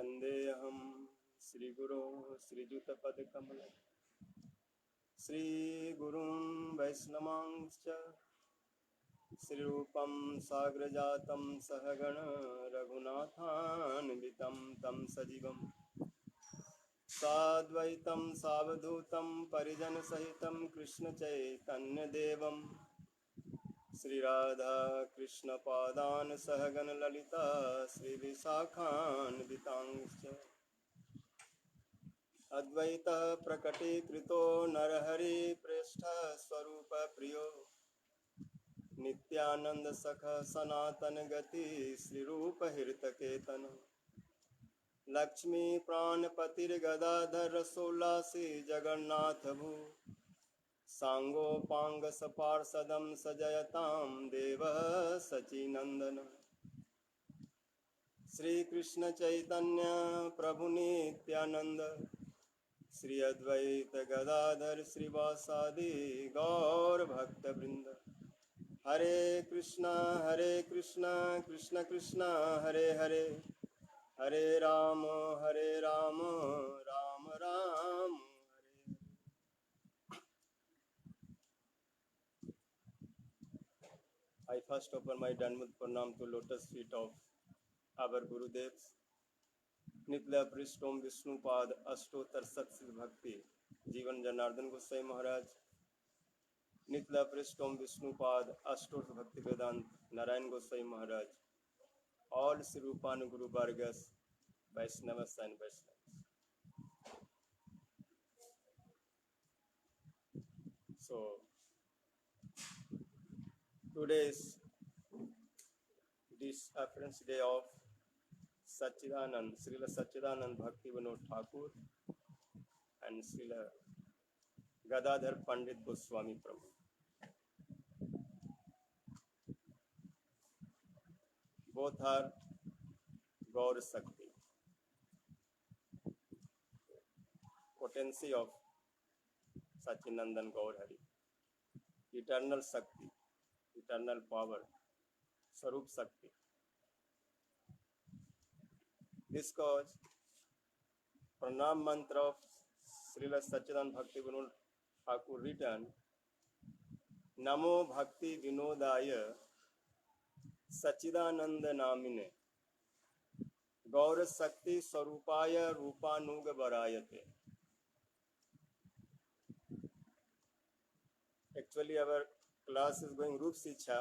वन्देऽहं श्रीगुरो श्रीयुतपदकमल श्रीगुरुं वैष्णवांश्च श्रीरूपं साग्रजातं सहगण रघुनाथान्वितं तं सजीवं साद्वैतं सावधूतं परिजनसहितं कृष्णचैतन्यदेवं श्रीराधा कृष्णपादान् सहगण ललिता श्रीविशाखान्वितांश्च अद्वैत प्रकटीकृतो नरहरि प्रेष्ठ स्वरूप प्रियो नित्यानंद सख सनातन गति श्री रूप हृतकेतन लक्ष्मी प्राणपतिर्गदाधर रसोल्लासी जगन्नाथ भू सांगोपांग सपार्षदं सजयतां देव सचिनंदन श्री कृष्ण चैतन्य प्रभु नित्यानंद श्री अद्वैत गदाधर श्रीवासादि गौर भक्त वृंद हरे कृष्णा कृष्ण कृष्ण हरे हरे हरे राम राम राम हरे। I first offer my Dandavat Pranam to lotus feet of our Gurudevs. नित्य पृष्ठोम विष्णुपाद अष्टोत्तर सत्सिद्ध भक्ति जीवन जनार्दन गोसाई महाराज नित्य पृष्ठोम विष्णुपाद अष्टोत्तर भक्ति वेदांत नारायण गोसाई महाराज all Sri Rupanuguru Vargas Vaishnavas and Vaishnavas. So today is this appearance day of Sachidanand, Srila Sachidanand Bhakti Vinod Thakur and Srila Gadadhar Pandit Goswami Prabhu. Both are Gaur Sakti, potency of Sachinandan Gaur Hari, eternal Sakti, eternal power, Sarup Sakti. This cause Pranam mantra of Srila Sachidanand Bhakti Vinod Thakur written Namo Bhakti Vinodaya Sachidananda Namine Gaur Sakti Sarupaya Rupanuga Varayate. Actually, our class is going Rup Siksha,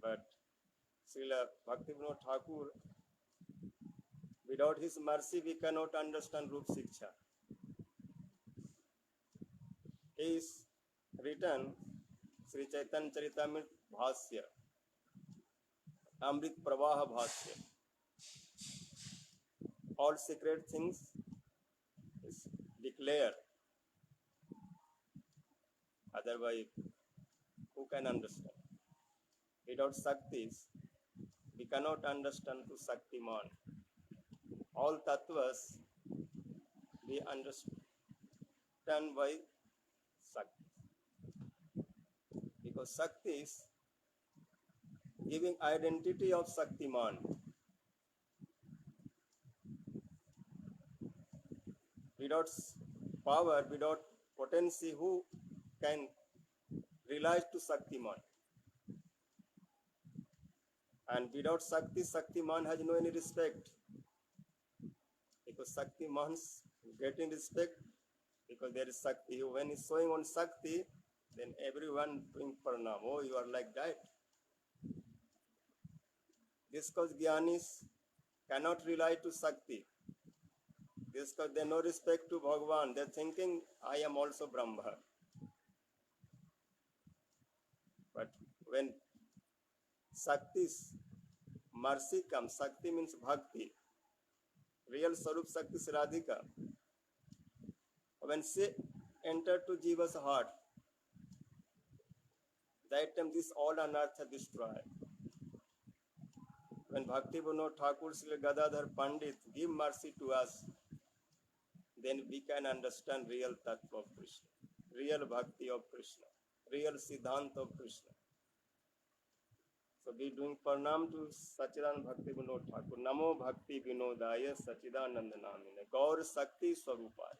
but Srila Bhakti Vinod Thakur, without his mercy, we cannot understand Rup Siksha. He is written Sri Chaitanya Charitamrita Bhasya, Amrit Pravaha Bhasya. All secret things is declared. Otherwise, who can understand? Without Shaktis, we cannot understand to Shaktiman. All tattvas we understand by Shakti. Because Shakti is giving identity of Shaktiman. Without power, without potency, who can realize to Shaktiman? And without Shakti, Shaktiman has no any respect. Because Shaktiman's getting respect because there is Shakti. When he's showing on Shakti, then everyone doing pranam. Oh, you are like that. This cause Gyanis cannot rely to Shakti. This cause they no respect to Bhagavan. They're thinking, I am also Brahma. But when Shakti's mercy comes, Shakti means Bhakti. Real Sarup Shakti is Radhika. When she entered to Jiva's heart, that time this all anartha destroyed. When Bhakti Vinod Thakur Sri Gadadhar Pandit give mercy to us, then we can understand real tattva of Krishna, real bhakti of Krishna, real siddhanta of Krishna. So So we doing pranam to Sachidanand Bhakti Vinod Thakur. Namo Bhakti Vinodaya Sachidanand Namine. Gaur Sakti Swarupaya.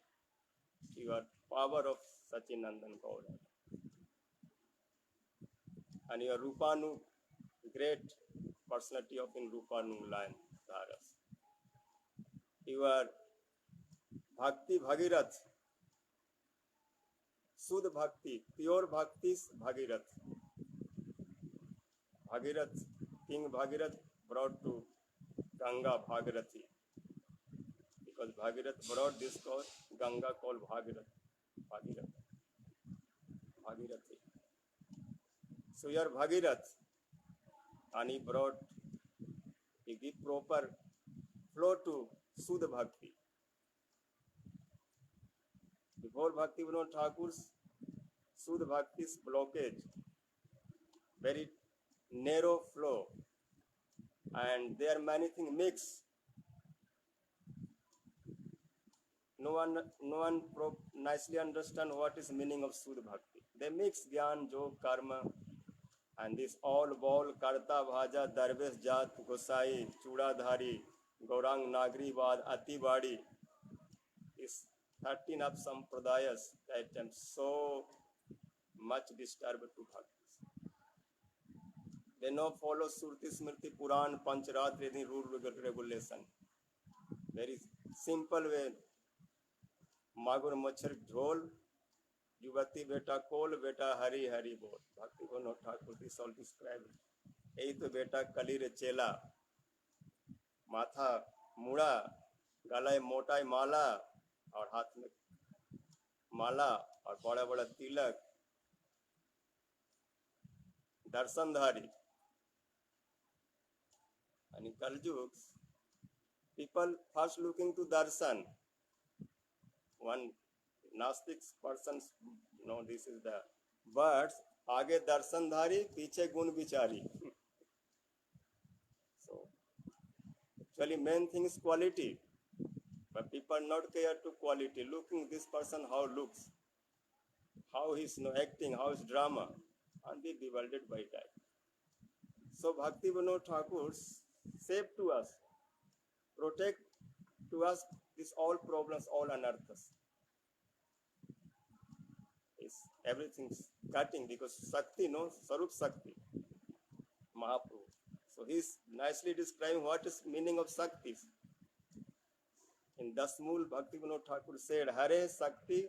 You are power of Sachinandan Gaur. And your Rupanu, great personality of in Rupanu line, Dharas. You are Bhakti Bhagirath. Sudh Bhakti, pure Bhakti's Bhagirath. Bhagirath, King Bhagirath brought to Ganga Bhagirathi. Because Bhagirath brought this called Ganga called Bhagirath. Bhagirathi. So you are Bhagirath. And he give proper flow to Sudh Bhakti. Before Bhakti Vinod Thakur's Sudh Bhakti's blockage, very narrow flow, and there are many things mixed. No one nicely understand what is meaning of Sudh Bhakti. They mix Gyan, Jog, Karma, and this all ball, Karta, Bhaja, Darvesh, Jat, Gosai, Chudadhari, Gaurang, Nagribad, Atibadi. Is 13 of Sampradayas that am so much disturbed to Bhakti. They now follow Surti Smriti Puran Pancharatri rule regulation. Very simple way. Magur Machar Jhol, Yuvati Beta Kol, Beta Hari Hari Bol. Bhakti Vinod Thakur this all described. Ei to beta Kalire Chela, Matha Mura, Galai Motai Mala, और हाथ में माला और बड़ा बड़ा तिलक, दर्शनधारी. And in Kaljug, people first looking to darshan. One Nastic person, no, this is the words. आगे दर्शनधारी, पीछे गुण विचारी. So, actually main thing is quality. But people not care to quality. Looking this person how looks, how he's acting, how is drama, and be bewildered by that. So Bhakti Vinod Thakur save to us, protect to us these all problems, all unearths. Is everything's cutting because Sakti, no, Sarup Sakti, Mahaprabhu. So he's nicely describing what is meaning of Sakti. In Dasmul, Bhakti Vinod Thakur said, Hare Sakti,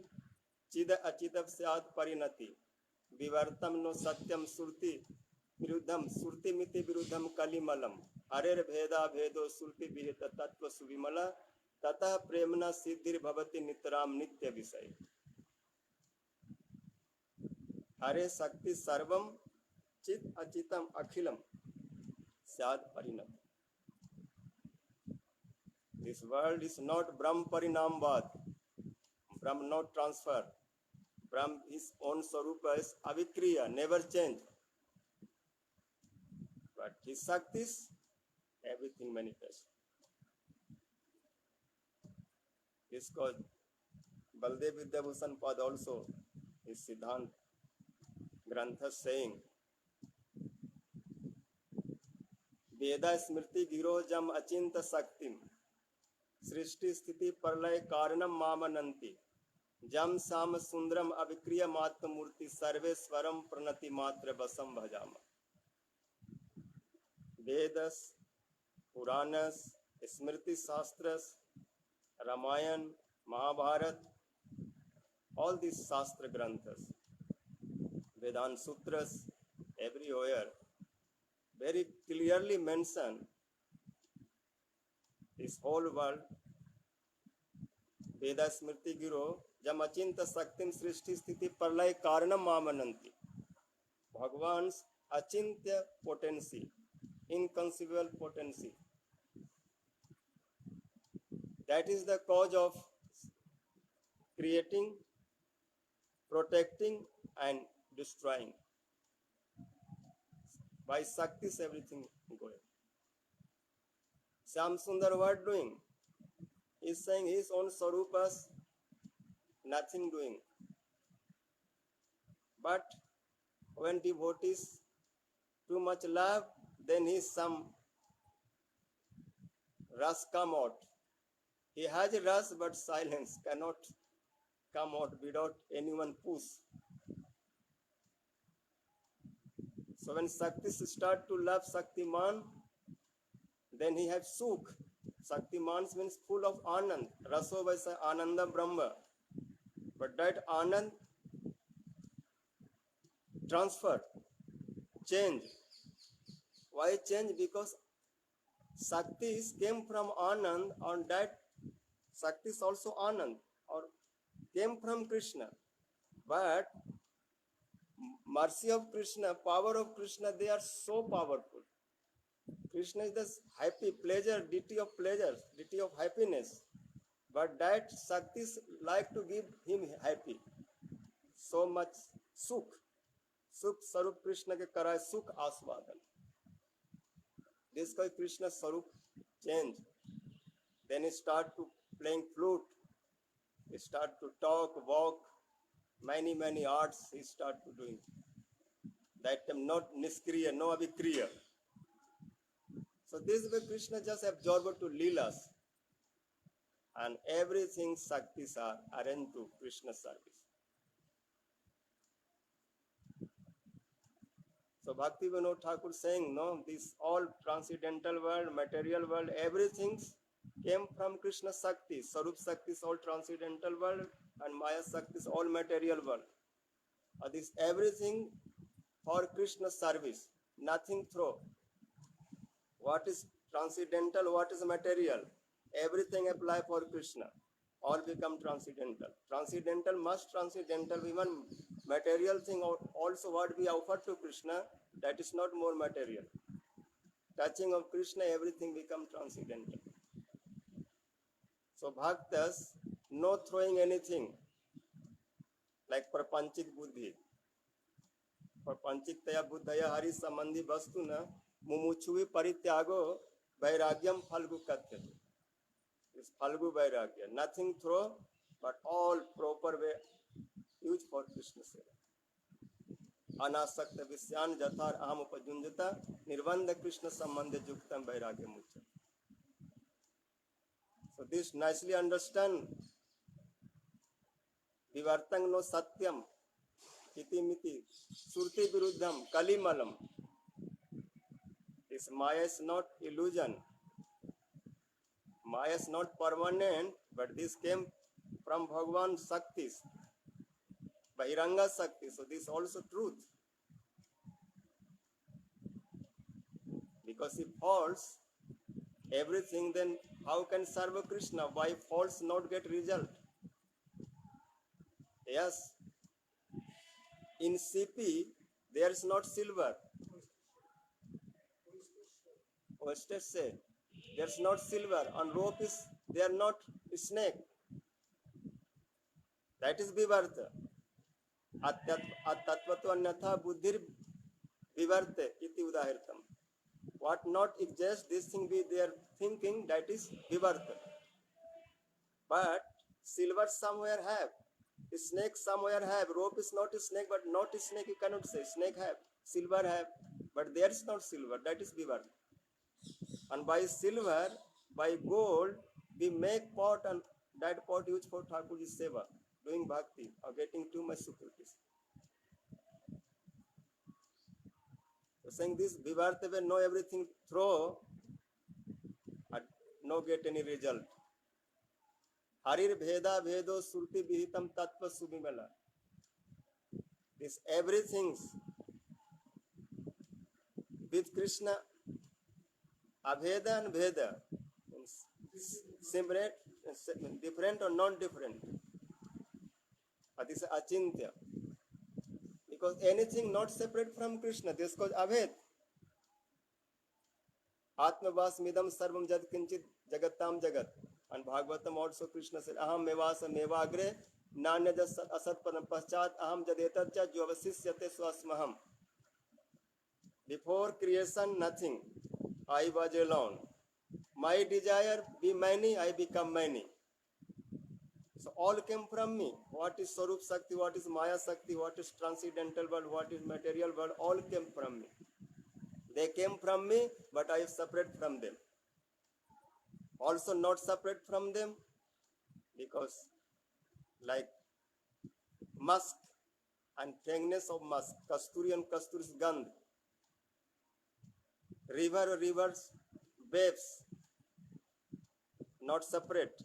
Chida Achitav Syad Parinati, Vivartam no Satyam Surti, Viruddham, Surti Miti Viruddham Kalimalam, Hare Bheda Bhedo Surti Vihita Tattva Suvimala, Tata Premna Siddhir Bhavati Nitram Nitya Visay. Hare Sakti Sarvam, Chit Achitam Akhilam, Syad Parinati. This world is not Brahm Parinambad, Brahm not transfer. Brahm his own Sarupa is Avikriya, never change. But his Saktis, everything manifests. This called Baldev Vidyabhushan Pad also, his Siddhant Grantha saying, Veda Smriti Giro Jam Achinta Saktim, सृष्टि स्थिति प्रलय कारणम मामनंति जम साम सुंदरम अविक्रिय मात्र मूर्ति सर्वेश्वरम प्रणति मात्र बसम भजाम. वेदस, पुराणस, स्मृति shastras, Ramayan, Mahabharat, all these शास्त्र ग्रंथस, Vedant sutras, everywhere very clearly mention this whole world. Veda Smriti Giro, Jam Achinta Saktim Srishti Sthiti Pralay Karanam Mamananti. Bhagwan's Achintya potency, inconceivable potency. That is the cause of creating, protecting, and destroying. By Shaktis, everything going. Syam Sundar what doing? He is saying his own Sarupas, nothing doing. But when devotees too much love, then some rush come out. He has a rush, but silence cannot come out without anyone push. So when Shakti start to love Shaktiman, then he has Sukh. Shaktiman means full of Anand. Raso Vaisa Ananda Brahma. But that Anand transfer, change. Why change? Because Shakti came from Anand, and that Shakti is also Anand, or came from Krishna. But mercy of Krishna, power of Krishna, they are so powerful. Krishna is the happy pleasure, deity of happiness. But that Shakti like to give him happy. So much Sukh. Sukh Sarup Krishna ke karay Sukh Aswadan. This guy Krishna Sarup change. Then he start to playing flute. He start to talk, walk, many arts he start to doing. That time not Niskriya, no Abhikriya. So this way Krishna just absorbed to Leelas. And everything Shaktis are arranged to Krishna service. So Bhakti Vinod Thakur saying, no, this all transcendental world, material world, everything came from Krishna Shakti. Sarup Shakti is all transcendental world and Maya Shakti is all material world. This everything for Krishna service, nothing through. What is transcendental, what is material? Everything apply for Krishna. All become transcendental. Transcendental must transcendental. Even material thing also what we offer to Krishna, that is not more material. Touching of Krishna, everything become transcendental. So bhaktas, no throwing anything like prapanchik buddhi. Prapanchik taya buddhaya hari sambandhi vastu na mumuchuvi parityago vairagyam phalgu katyate. Is Phalgu Vairagya. Nothing throw, but all proper way used for Krishna Seva. Anasakta Visyan Jathar Aham Upajunjata Nirvanda Krishna Sambandha Juktam Vairagya Mucha. So this nicely understand. Vivartang no Satyam Iti Miti Surti Viruddham Kalimalam. This Maya is not illusion. Maya is not permanent, but this came from Bhagavan Shaktis, Bahiranga Shakti. So this is also truth. Because if false, everything, then how can serve Krishna? Why false not get result? Yes, in CP there is not silver. Oestes say, there's not silver. On rope is there not snake. That is Vivarta. At-tattvato anyatha buddhir Vivarte iti udahirtam. What not exist, this thing be they are thinking, that is Vivarta. But silver somewhere have. Snake somewhere have. Rope is not a snake, but not a snake you cannot say. Snake have. Silver have. But there is not silver. That is Vivarta. And by silver, by gold, we make pot, and that pot used for Thakurji's seva, doing bhakti, or getting too much securities. So saying this, Vivarta will know everything through, and no get any result. Harir Bheda Bhedo Surti Vihitam Tattva Subhimala. This everything with Krishna, Abheda and Bheda, separate, different or non-different. This is Achintya. Because anything not separate from Krishna, this is called Abhed. Atmavas midam sarvam jad kinchit jagatam jagat. And Bhagavatam also Krishna said, Aham mevasa mevagre nanya jas asat padam paschat aham jadetatcha jyavasisyate swasmaham. Before creation, nothing. I was alone. My desire be many, I become many. So all came from me. What is Sarup Shakti, what is Maya Shakti, what is transcendental world, what is material world, all came from me. They came from me, but I separate from them. Also not separate from them, because like musk and fragrance of musk, kasturi and kasturi's gandh, rivers, waves, not separate,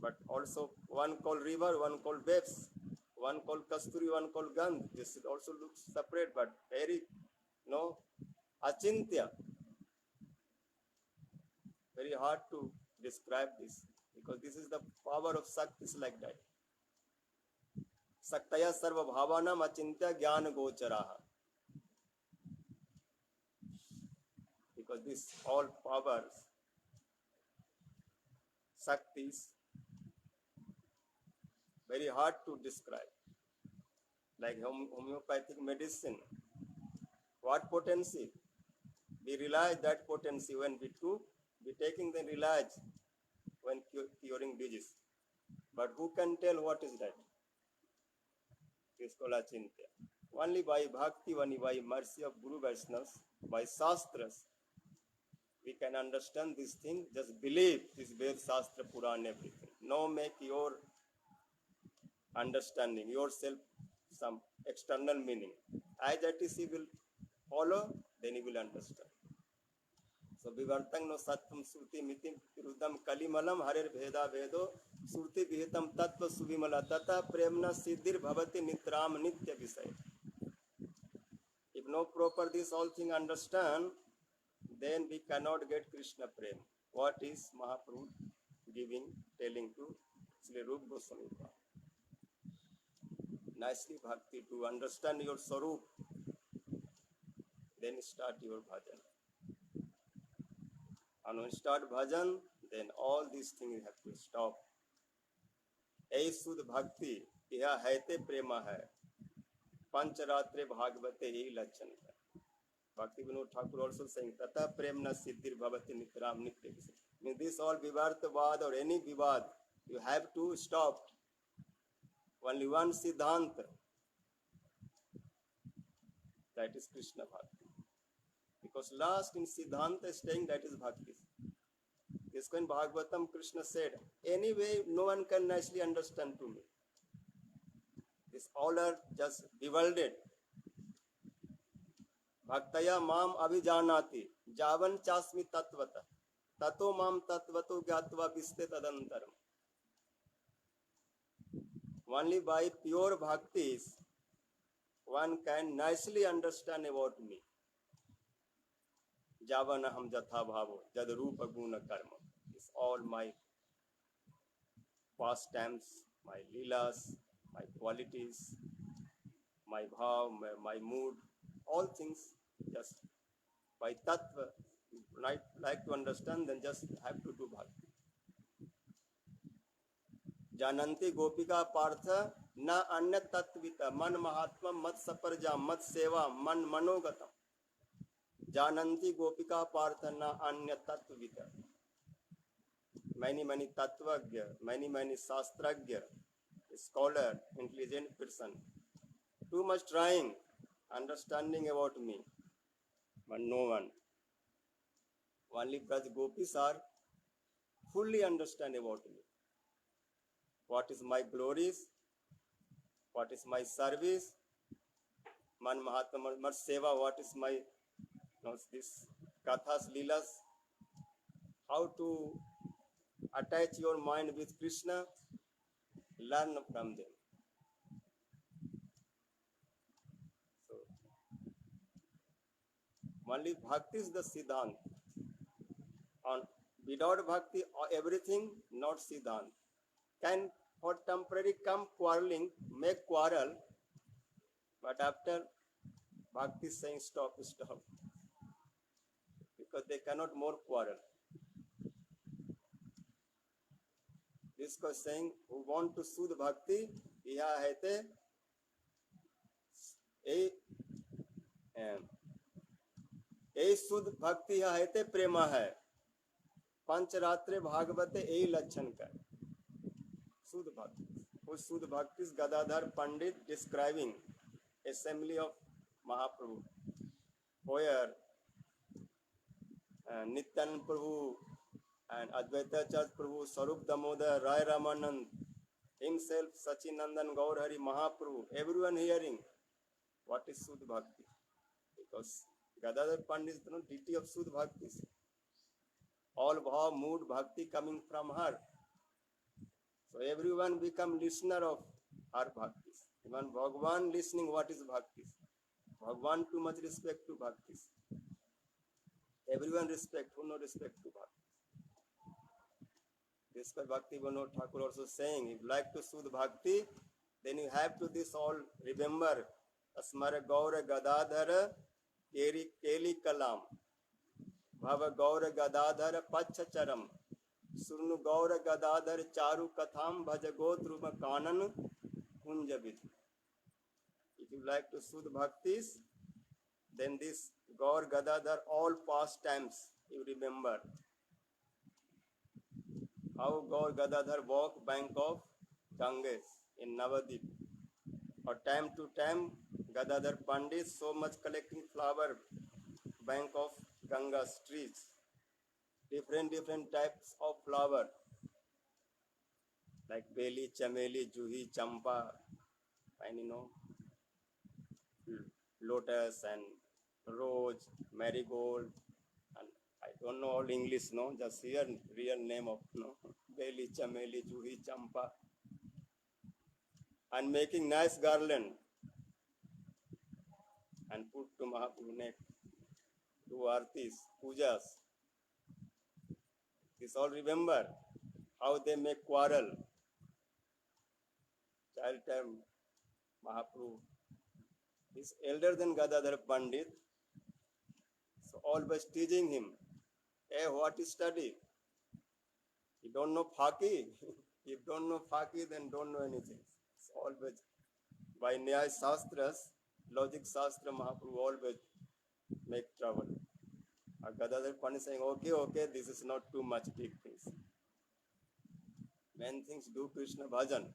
but also one called river, one called waves, one called kasturi, one called gandh. This also looks separate, but very, no, achintya. Very hard to describe this, because this is the power of Sakti is like that. Saktaya sarva bhavanam achintya jnana gocharaha. Because this all powers, Saktis, very hard to describe. Like homeopathic medicine, what potency? We realize that potency when we took, we taking the realize when curing disease. But who can tell what is that? It's called achintya. Only by bhakti, only by mercy of Guru Vaishnavas, by Shastras, we can understand this thing. Just believe this Ved, Shastra, Puran, everything. No make your understanding, yourself, some external meaning. As that is, you will follow, then you will understand. So, Vivartang no Sattvam Surti Mitim Pirudam Kalimalam Harer Bheda Vedo Surti Vihitam Tattva Subimala Tata Premna Siddhir Bhavati Nitram Nitya Visay. If no proper this all thing understand, then we cannot get Krishna Prem. What is Mahaprabhu giving, telling to Sri Rupa Goswami? Nicely bhakti, to understand your Sarup, then start your bhajan. And when start bhajan, then all these things have to stop. Ei sudh bhakti, iha haite prema hai. Pancharatre bhagavate ei lachan hai. Bhakti Vinod Thakur also saying, Tata premna siddhir bhavati nitram nitya visay. Means this all vivartavad or any vivad, you have to stop. Only one siddhanta. That is Krishna Bhakti. Because last in Siddhanta staying, that is Bhakti. This in Bhagavatam, Krishna said, anyway, no one can nicely understand to me. This all are just bewildered. Bhaktaya mam abhijanati, javan chasmi tattvata, tato mam tattvato gyatva viste tadantaram. Only by pure bhaktis, one can nicely understand about me. Javanaham jatha bhavo, jad rupa guna karma. It's all my pastimes, my leelas, my qualities, my bhav, my mood, all things just by tattva. Like to understand, then just have to do bhakti. Jananti gopika partha na anya tattvita man mahatma mat saparja mat seva man manogatam. Jananti gopika partha na anya tattvita. Many tattvagya, many shastragya, scholar, intelligent person, too much trying, understanding about me, but no one. Only Braj Gopis are fully understand about me. What is my glories? What is my service? Man Mahatma Mat Seva, what is my this Kathas, Leelas? How to attach your mind with Krishna? Learn from them. So, only Bhakti is the Siddhant. On without Bhakti, everything not Siddhant. Can for temporary come quarreling, make quarrel, but after Bhakti is saying stop. Because they cannot more quarrel. This was saying, who want to soothe Bhakti, iha haite, ए सुध भक्ति है प्रेमा है पंचरात्रे भागवते ए लक्षण का सुध भक्ति उस सुध भक्ति गदाधर पंडित describing assembly of Mahaprabhu where Nityanand Prabhu and Advaita Church Prabhu, Sarup Damodar, Rai Ramanand, himself, Sachinandan Gaur Hari Mahaprabhu, everyone hearing what is Sudh Bhakti. Because Gadadhar Pandit is the deity of Sudh Bhakti. All bhav, mood, bhakti coming from her. So everyone become listener of her bhaktis. Even Bhagwan listening what is bhaktis. Bhagwan too much respect to bhaktis. Everyone respect, who no respect to bhakti. This is Bhakti Vinod Thakur also saying, if you like to soothe bhakti, then you have to this all remember. Asmara Gaura Gadadhara Keli Kalam. Bhava Gaura Gadadhara Pachacharam. Surnu Gaura Gadadhar Charu Katham Bhajagotruma Kanan Kunjabit. If you like to soothe bhaktis, then this Gaur Gadadhar all pastimes you remember. How Gaur Gadadhar walk bank of Ganges in Navadip. Or time to time Gadadhar Pandit so much collecting flower bank of Ganga's trees. Different types of flower like Beli, Chameli, Juhi, Champa, and lotus and rose, marigold, and I don't know all English, no, just here real name of Beli, Chameli, Juhi, Champa, and making nice garland and put to Mahaprabhu neck, do artis, pujas. This all remember how they make quarrel. Child time Mahaprabhu is elder than Gadadhar Pandit, so always teasing him. Hey, what is study? You don't know Phaki? If you don't know Phaki, then don't know anything. It's always by Nyaya Shastras, logic Shastra, Mahaprabhu always make trouble. Gadadhar Pandit saying, okay, this is not too much big things. When things do Krishna bhajan,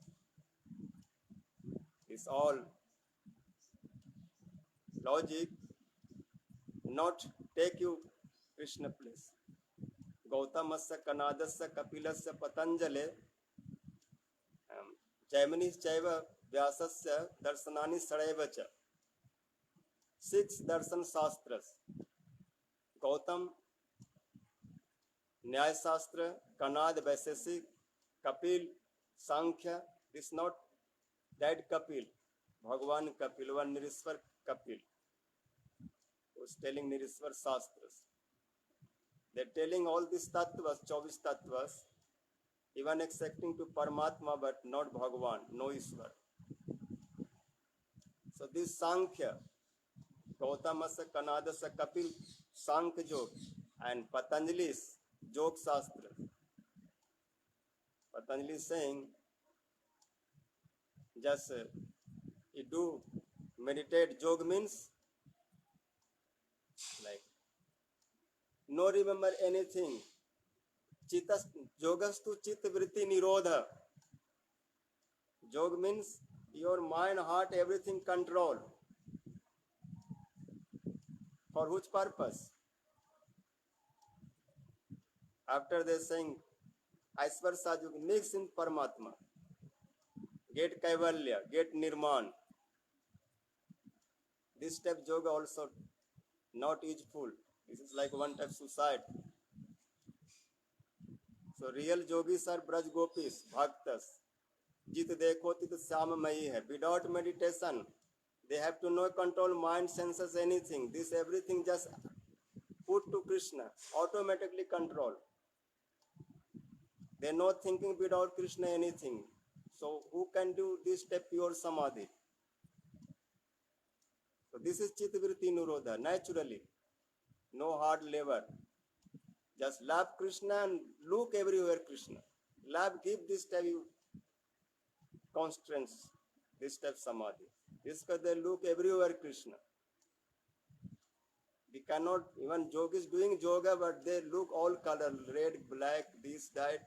it's all logic, not take you Krishna place. Gautamasya, Kanadasya, Kapilasya, Patanjale, Jaiminis Chaiva, Vyasasya, Darsanani Saraivacha. 6 Darshan Shastras. Gautam, Nyaya Shastra, Kanad, Vaisesik, Kapil, Sankhya. This is not that Kapil. Bhagwan Kapil, one Nirishwar Kapil, who is telling Nirishwar Shastras. They're telling all these tattvas, 24 tattvas, even accepting to Paramatma, but not Bhagwan, no Ishwar. So this Sankhya, Gautamasa, Kanadasa, Kapil, Sankhya Jog, and Patanjali's Jog Shastra. Patanjali is saying, just you do meditate. Jog means like no remember anything. Chitas Jogastu Chitta Vritti Nirodha. Jog means your mind, heart, everything control. For which purpose? After they saying Aishwar Sajug, mix in Paramatma. Get Kaivalya, get Nirman. This type yoga also not useful. This is like one type suicide. So real yogis are Braj Gopis, Bhaktas. Jit dekho tit syam mayi hai. Without meditation, they have to no control mind, senses, anything. This everything just put to Krishna, automatically control. They are not thinking without Krishna anything. So who can do this step pure samadhi? So this is Chitta Vritti Nirodha, naturally. No hard labor. Just love Krishna and look everywhere Krishna. Love, give this type of constraints, this type of samadhi. This because they look everywhere Krishna. We cannot, even yogis doing yoga, but they look all color, red, black, this, that,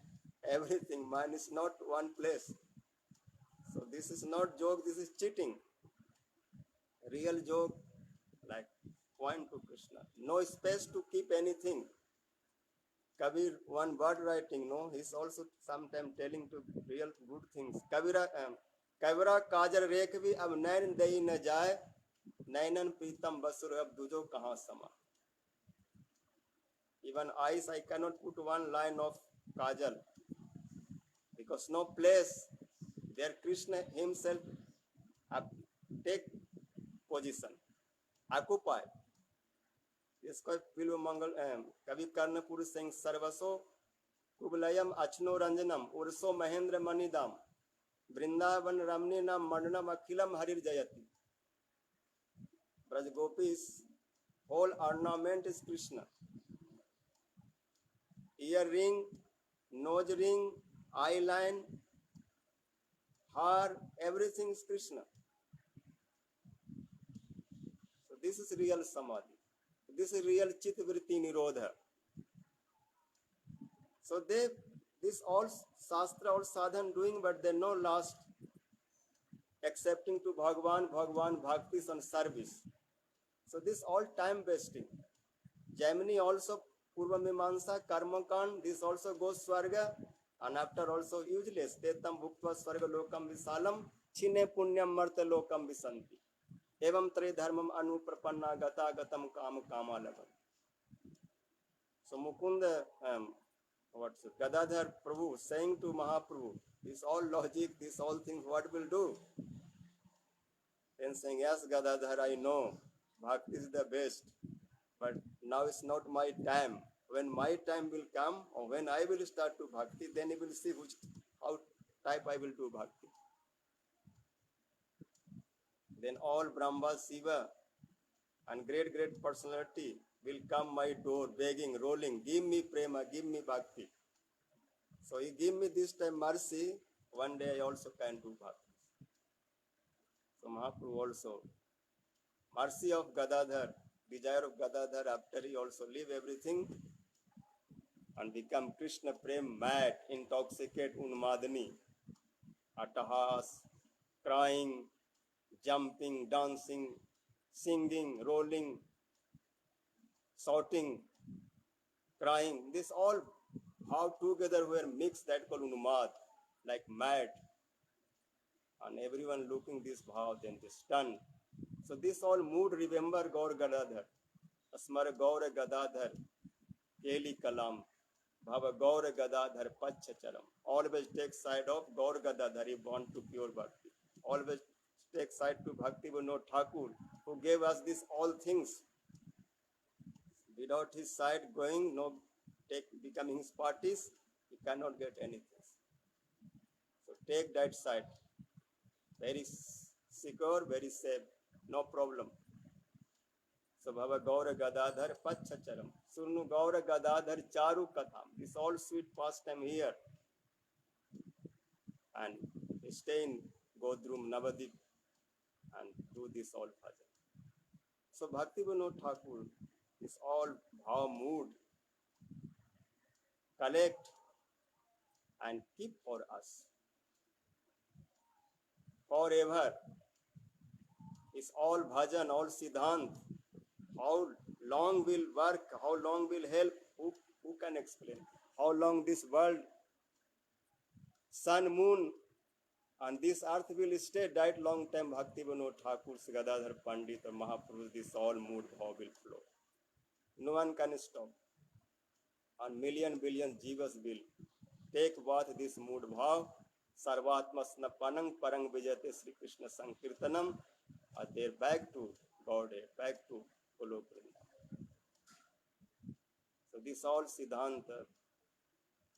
everything. Mine is not one place. So this is not joke, this is cheating. Real joke, like point to Krishna. No space to keep anything. Kabir, one word writing, no, he's also sometimes telling to real good things. Kabira काजर रेख भी अब नैन दई न जाए, नैनन प्रीतम बसुर अब दुजो कहाँ समा. Even eyes, I cannot put one line of kajal because no place there Krishna himself take position, occupy. इसको फिल्म मंगल कवि कर्णपुर सिंह सर्वसो कुबलयम अचनो रंजनम उर्सो महेंद्र मणिदाम वृंदावन रमणी नाम मंडनम अखिलम हरिर जयति. Braj गोपी's whole ornament is Krishna. Ear ring, nose ring, eyeline, hair, everything is Krishna. So this is real samadhi. This is real chit vritti nirodha. So this all shastra, all sadhan doing, but they no last accepting to Bhagwan, bhaktis and service. So this all time wasting. Jaimini also Purva Mimamsa, Karmakand, this also goes Swarga, and after also useless. Tetam Bhuktva Swarga Lokam Visalam, Chine Punyam Marta Lokam Visanti. Evam Tre Dharmam Anu Prapanna Gata Gatam Kam Kama Lavam. So Mukunda, what's it? Gadadhar Prabhu saying to Mahaprabhu, this all logic, this all things, what will do? Then saying, yes, Gadadhar, I know, Bhakti is the best, but now it's not my time. When my time will come, or when I will start to Bhakti, then you will see how type I will do Bhakti. Then all Brahma, Shiva, and great personality will come my door, begging, rolling, give me prema, give me Bhakti. So you give me this time mercy, one day I also can do Bhakti. So Mahaprabhu also, mercy of Gadadhar, desire of Gadadhar, after he also leave everything and become Krishna Prem mad, intoxicate Unmadani, atahas, crying, jumping, dancing, singing, rolling, shouting, crying. This all how together were mixed, that called Unmad, like mad. And everyone looking this bhav, then they stunned. So this all mood, remember Gaur Gadadhar, Asmar Gaur Gadadhar, Keli Kalam, Bhava Gaur Gadadhar Pachacharam. Always take side of Gaur Gadadhar, he born to pure bhakti. Always take side to Bhakti Vinod Thakur, who gave us these all things. Without his side going, no becoming his parties, he cannot get anything. So take that side. Very secure, very safe, no problem. So Bhava Gaura Gadadhar Pachacharam. Surnu Gaura Gadadhar Charu Katham. This all sweet pastime here. And stay in Godrum Navadip and do this all bhajan. So Bhakti Vinod Thakur, this all bhav mood, collect and keep for us. Forever is all bhajan, all siddhant. How long will work, how long will help, who can explain? How long this world, sun, moon, and this earth will stay that long time. Bhakti Vinod Thakur, Gadadhar Pandit, or Mahaprabhu, this all mood bhav will flow. No one can stop. And billion jivas will take bath this mood bhav. Sarvatmasna panang parang vijate Sri Krishna Sankirtanam. And they're back to Godhead, back to Golok Vrindavan. So this all Siddhanta,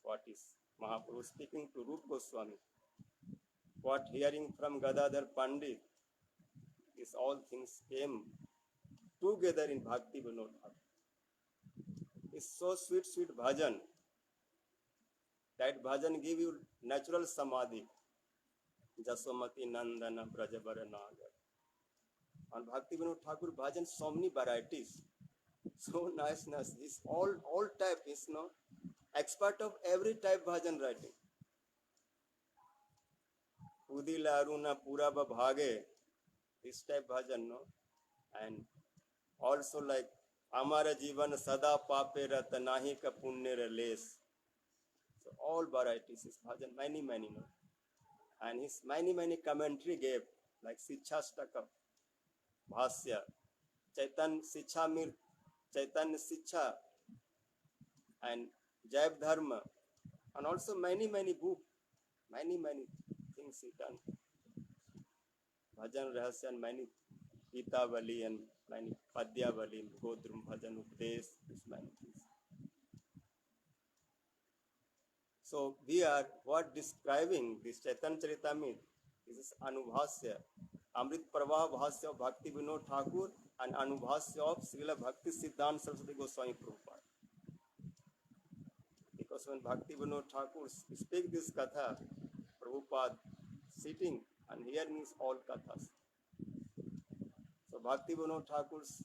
what is Mahaprabhu speaking to Rupa Goswami, what hearing from Gadadhar Pandit, these all things came together in Bhakti Vinod Thakur. It's so sweet bhajan. That bhajan give you natural samadhi. Jasomati Nandana Brajabara Nagar. And Bhakti Vinod Thakur bhajan, so many varieties. So nice. It's all type, is no expert of every type bhajan writing. Udila Aruna Puraba Bhage, this type bhajan, no? And also like Amara Jivan Sada Pape Ratanahi Ka Punne Reles. So all varieties, his bhajan, many, no? And his many commentary gave, like Sichastaka, Bhasya, Chaitanya Sichamir, Chaitanya Sicha, and Jaiv Dharma, and also many books, many things he done. Bhajan Rahasya and many Pitavali and many Padyavali, Godrum Bhajan Updesh, this many things. So we are what describing this Chaitanya Charitamrita. This is Anubhasya, Amrit Pravah Bhasya of Bhakti Vinod Thakur and Anubhasya of Srila Bhakti Siddhanta Saraswati Goswami Prabhupada. Because when Bhakti Vinod Thakur speak this katha, Prabhupada sitting and hearing his all kathas. So Bhakti Vinod Thakur's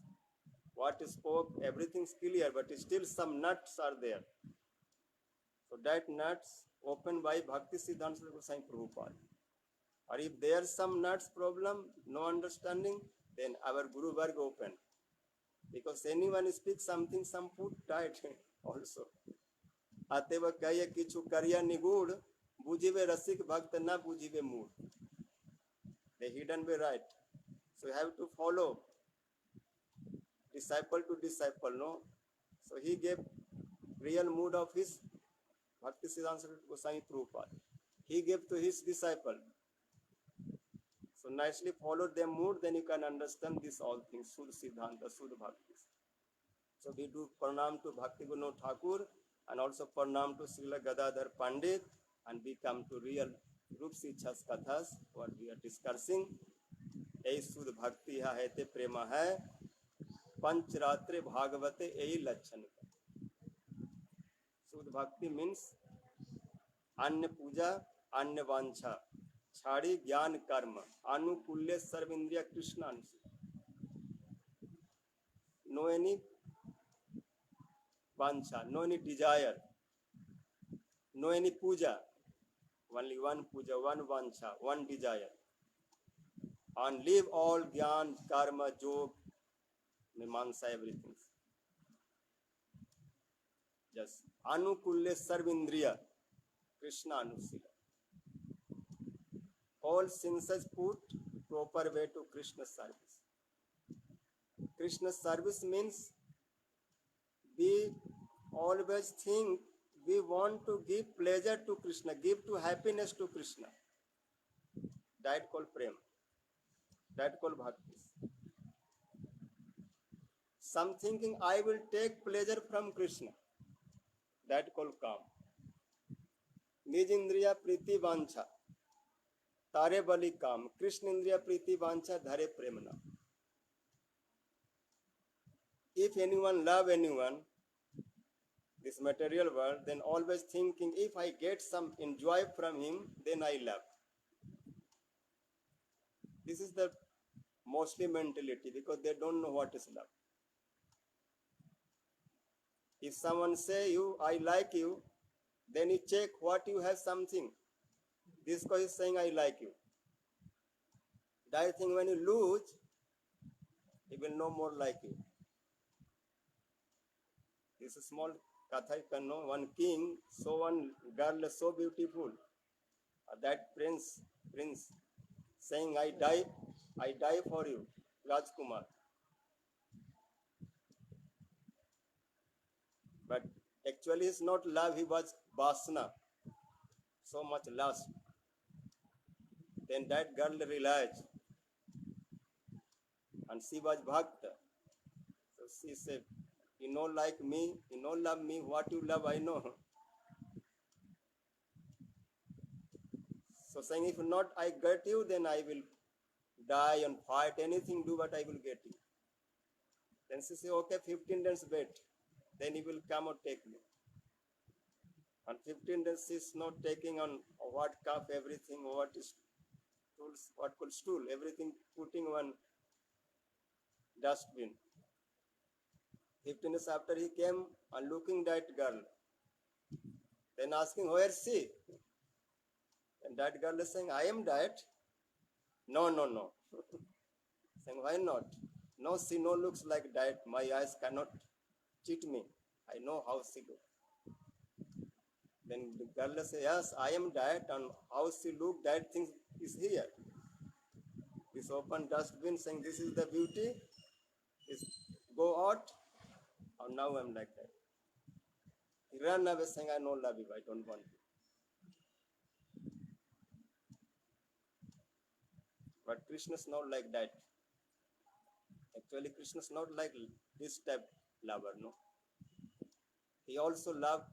what he spoke, everything's clear, but still some nuts are there. So that nuts opened by Bhakti Siddhanta Saraswati Goswami Prabhupada. Or if there's some nuts problem, no understanding, then our Guru Varg open. Because anyone speaks something, some put tight also. Ateva kaya kichu karya nigud, bujive rasik bhakta na bujive mood. The hidden way right. So you have to follow disciple to disciple, no? So he gave real mood of his Bhakti Siddhanta Goswami Prabhupada. He gave to his disciple. So nicely follow their mood, then you can understand this all things, Sudha Siddhanta, Sudha Bhakti. So we do pranam to Bhakti Vinod Thakur and also pranam to Srila Gadadhar Pandit, and we come to real Rup Sichha's Kathas, what we are discussing. Ei Sudha Bhakti ha hete prema hai, Panchratre Bhagavate ei lachan. Sudha Bhakti means Anya Puja, Anya Vancha, Chhadi Gyan Karma, Anukulya Sarvindriya Krishna. No any vancha, no any desire, no any puja, only one puja, one vancha, one desire. And leave all gyan, karma, jog, mimamsa, everything. Just anukulya sarvindriya, Krishna anusila. All senses put proper way to Krishna service. Krishna service means we always think we want to give pleasure to Krishna, give to happiness to Krishna. That called prem. That called bhakti. Some thinking I will take pleasure from Krishna. That called kam. Nijindriya priti vancha. Tare bali kam. Krishna indriya priti vancha dhare premna. If anyone love anyone, this material world, then always thinking if I get some enjoy from him, then I love. This is the mostly mentality because they don't know what is love. If someone say you, I like you, then you check what you have something. This guy is saying I like you. That thing when you lose, he will no more like you. This is small katha you can know. One king saw one girl so beautiful. That prince saying I die for you, Rajkumar. But actually it's not love, he was vasana. So much lust. Then that girl realized. And she was bhakta. So she said, you know like me, you know love me, what you love I know. So saying if not I get you, then I will die and fight, anything do but I will get you. Then she said, okay, 15 days wait. Then he will come and take me. And 15 days she is not taking on what cup, everything, what is tools, what called stool, everything putting one dustbin. 15 days after he came and looking that girl. Then asking, where is she? And that girl is saying, I am dead. No. Saying, why not? No, she no looks like that. My eyes cannot cheat me. I know how she look. Then the girl will say, yes, I am that, and how she look, that thing is here. This open dustbin saying this is the beauty, is go out, and now I'm like that. He ran away saying, I don't love you, I don't want you. But Krishna is not like that. Actually, Krishna is not like this type lover, no. He also loved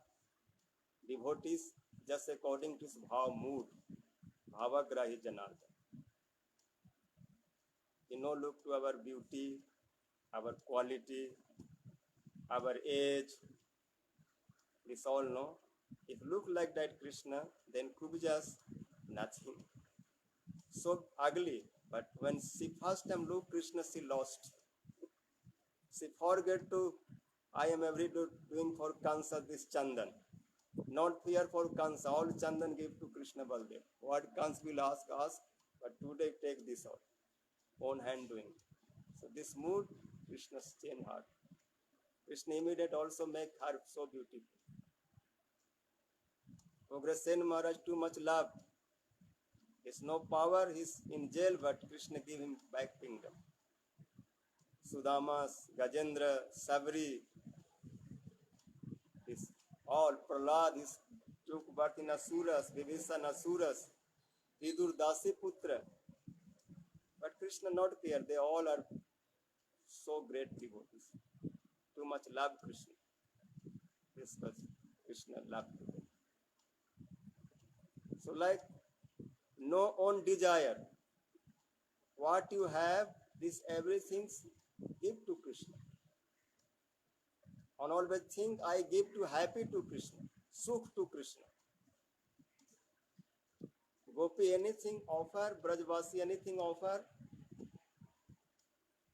devotees just according to his bhav mood, bhavagrahi janardhan. He no look to our beauty, our quality, our age. This all no. If look like that Krishna, then Kubja's nothing. So ugly. But when she first time look Krishna, she lost. She forget to, I am every day doing for Kansa this Chandan. Not fear for Kansa, all Chandan give to Krishna Baldev. What Kans will ask, but today take this out. Own hand doing. So this mood, Krishna's change heart. Krishna immediate also make her so beautiful. Ugrasen Maharaj too much love. He's no power, he's in jail, but Krishna give him back kingdom. Sudamas, Gajendra, Sabri, his all Prahlad, his took birth in Asuras, Vibhishan Asuras, Vidur Dasi Putra. But Krishna not care, they all are so great devotees. Too much love Krishna. This was Krishna love to them. So like no own desire. What you have, this everything give to Krishna. And always think I give to happy to Krishna, sukh to Krishna. Gopi anything offer, Brajvasi anything offer,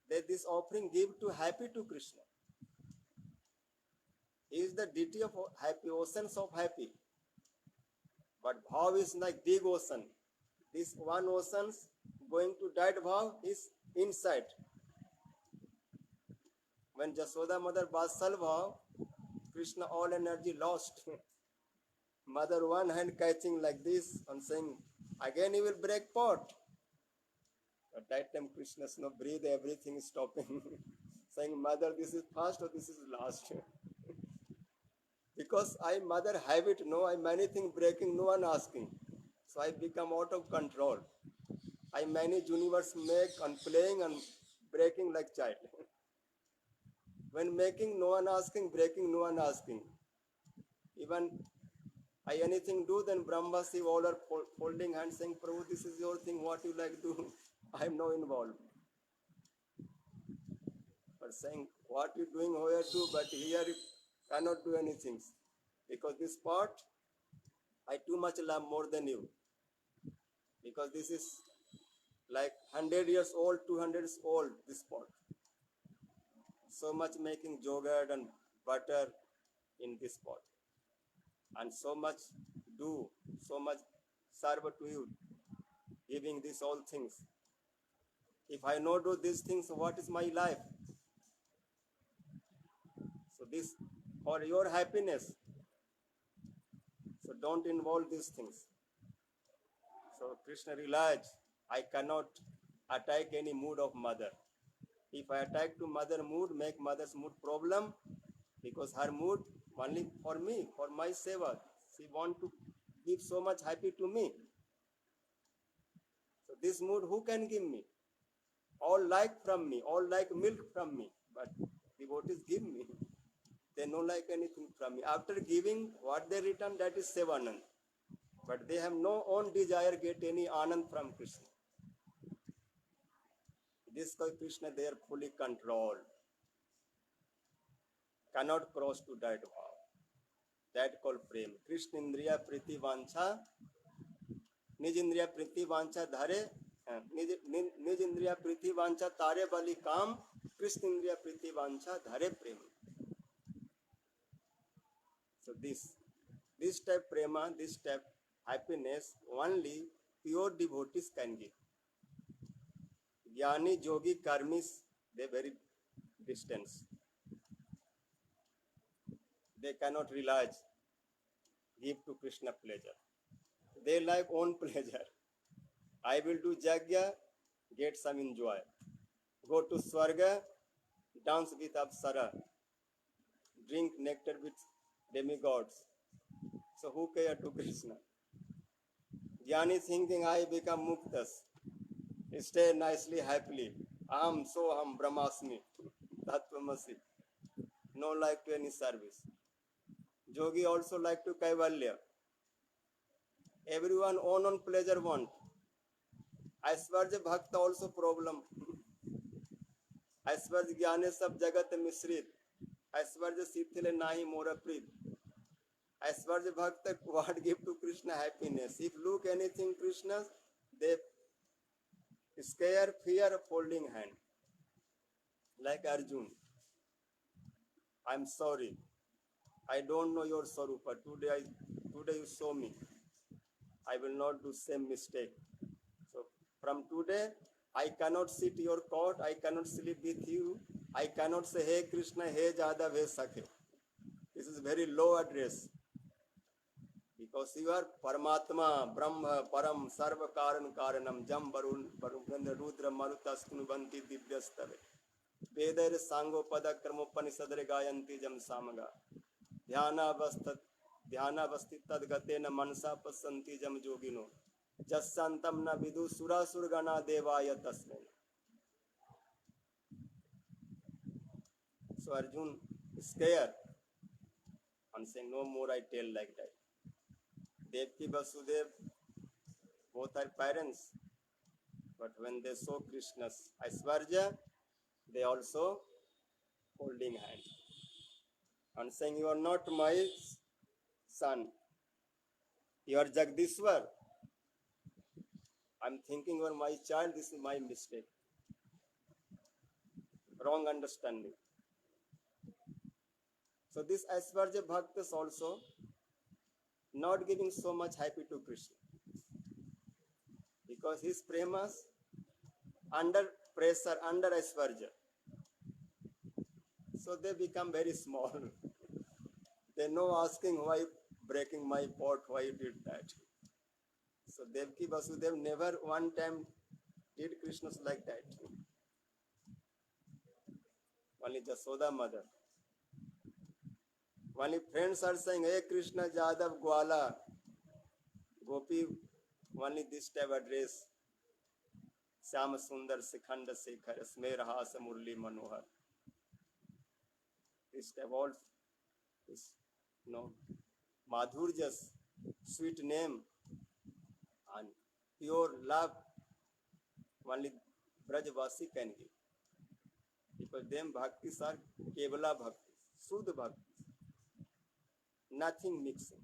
that this offering give to happy to Krishna. He is the deity of happy, oceans of happy. But bhav is like big ocean. This one ocean going to that bhav is inside. When Jasoda mother Vatsal bhav, Krishna all energy lost. Mother one hand catching like this and saying, again he will break pot. At that time Krishna no breathe, everything is stopping. Saying, mother, this is first or this is last. Because I mother habit, no, I many things breaking, no one asking. So I become out of control. I manage universe make and playing and breaking like child. When making, no one asking, breaking, no one asking. Even I anything do, then Brahma, Shiva, all are folding hands saying, Prabhu, this is your thing, what you like do. I am not involved. But saying, what you doing, where do, but here you cannot do anything. Because this part, I too much love more than you. Because this is like 100 years old, 200 years old, this pot. So much making yogurt and butter in this pot. And so much do, so much serve to you, giving these all things. If I not do these things, what is my life? So this for your happiness. So don't involve these things. So Krishna realized, I cannot attack any mood of mother. If I attack to mother mood, make mother's mood problem, because her mood only for me, for my seva. She want to give so much happy to me. So this mood who can give me? All like from me, all like milk from me, but devotees give me. They don't like anything from me. After giving, what they return, that is Sevanand. But they have no own desire get any anand from Krishna. This Krishna, they are fully controlled. Cannot cross to that bhav. That called prem. Krishna indriya priti vancha, nij indriya priti vancha dhare, nij indriya priti vancha tare bali kam, Krishna indriya priti vancha dhare prem. So this type prema, this type happiness, only pure devotees can give. Jnani, yogi, karmis, they very distance. they cannot realize, give to Krishna pleasure. They like own pleasure. I will do Jagya, get some enjoy. Go to Swarga, dance with Apsara, drink nectar with demigods. So who care to Krishna? Jnani thinking I become muktas, stay nicely, happily. Aham soham brahmasmi, tattvamasi. No like to any service. Yogi also like to kaivalya. Everyone own pleasure want. ऐश्वर्य भक्त also problem. ऐश्वर्य ज्ञाने सब जगत मिश्रित. ऐश्वर्य शिथिल नाही मोर प्रीत. ऐश्वर्य भक्त what give to Krishna happiness. If look anything Krishna, they scare, fear, folding hand. Like Arjun. I'm sorry. I don't know your Sarupa. Today you show me. I will not do same mistake. So from today, I cannot sit your court. I cannot sleep with you. I cannot say, hey Krishna, hey Jadav, hey Sakhe. This is very low address. Because you are Paramatma, Brahma, Param, Sarva Karan Karanam, Jam Varun, Rudra, Marutaskunubanti, Divyastave. Vedare Sango Pada Karmopanissadre Gayanti Jam Samaga. Dhyana Vasti Tadgatena Mansa Pasanti Jam Jogino. Jasantam na vidu Sura Surgana Devaya Tasmen. So Arjun is scared and saying, no more I tell like that. Devki Vasudev, both are parents, but when they saw Krishna's Aishwarya, they also holding hand and saying, you are not my son, you are Jagdishwar. I'm thinking you are my child, this is my mistake. Wrong understanding. So this Aishwarya Bhaktas also not giving so much happy to Krishna. Because his premas under pressure, under Aishwarya. So they become very small. They know asking why breaking my pot, why you did that. So Devki Vasudev never one time did Krishna's like that. Only Jasoda mother. Only friends are saying, hey Krishna Jadav Gwala. Gopi, only this type address. Syama Sundar Sikhanda Sekhar Sme Rahasa Murli Manohar. This type all is, Madhurja's sweet name and pure love only Brajvasi can give. Because them bhaktis are Kevala bhaktis, Suddha bhaktis, nothing mixing.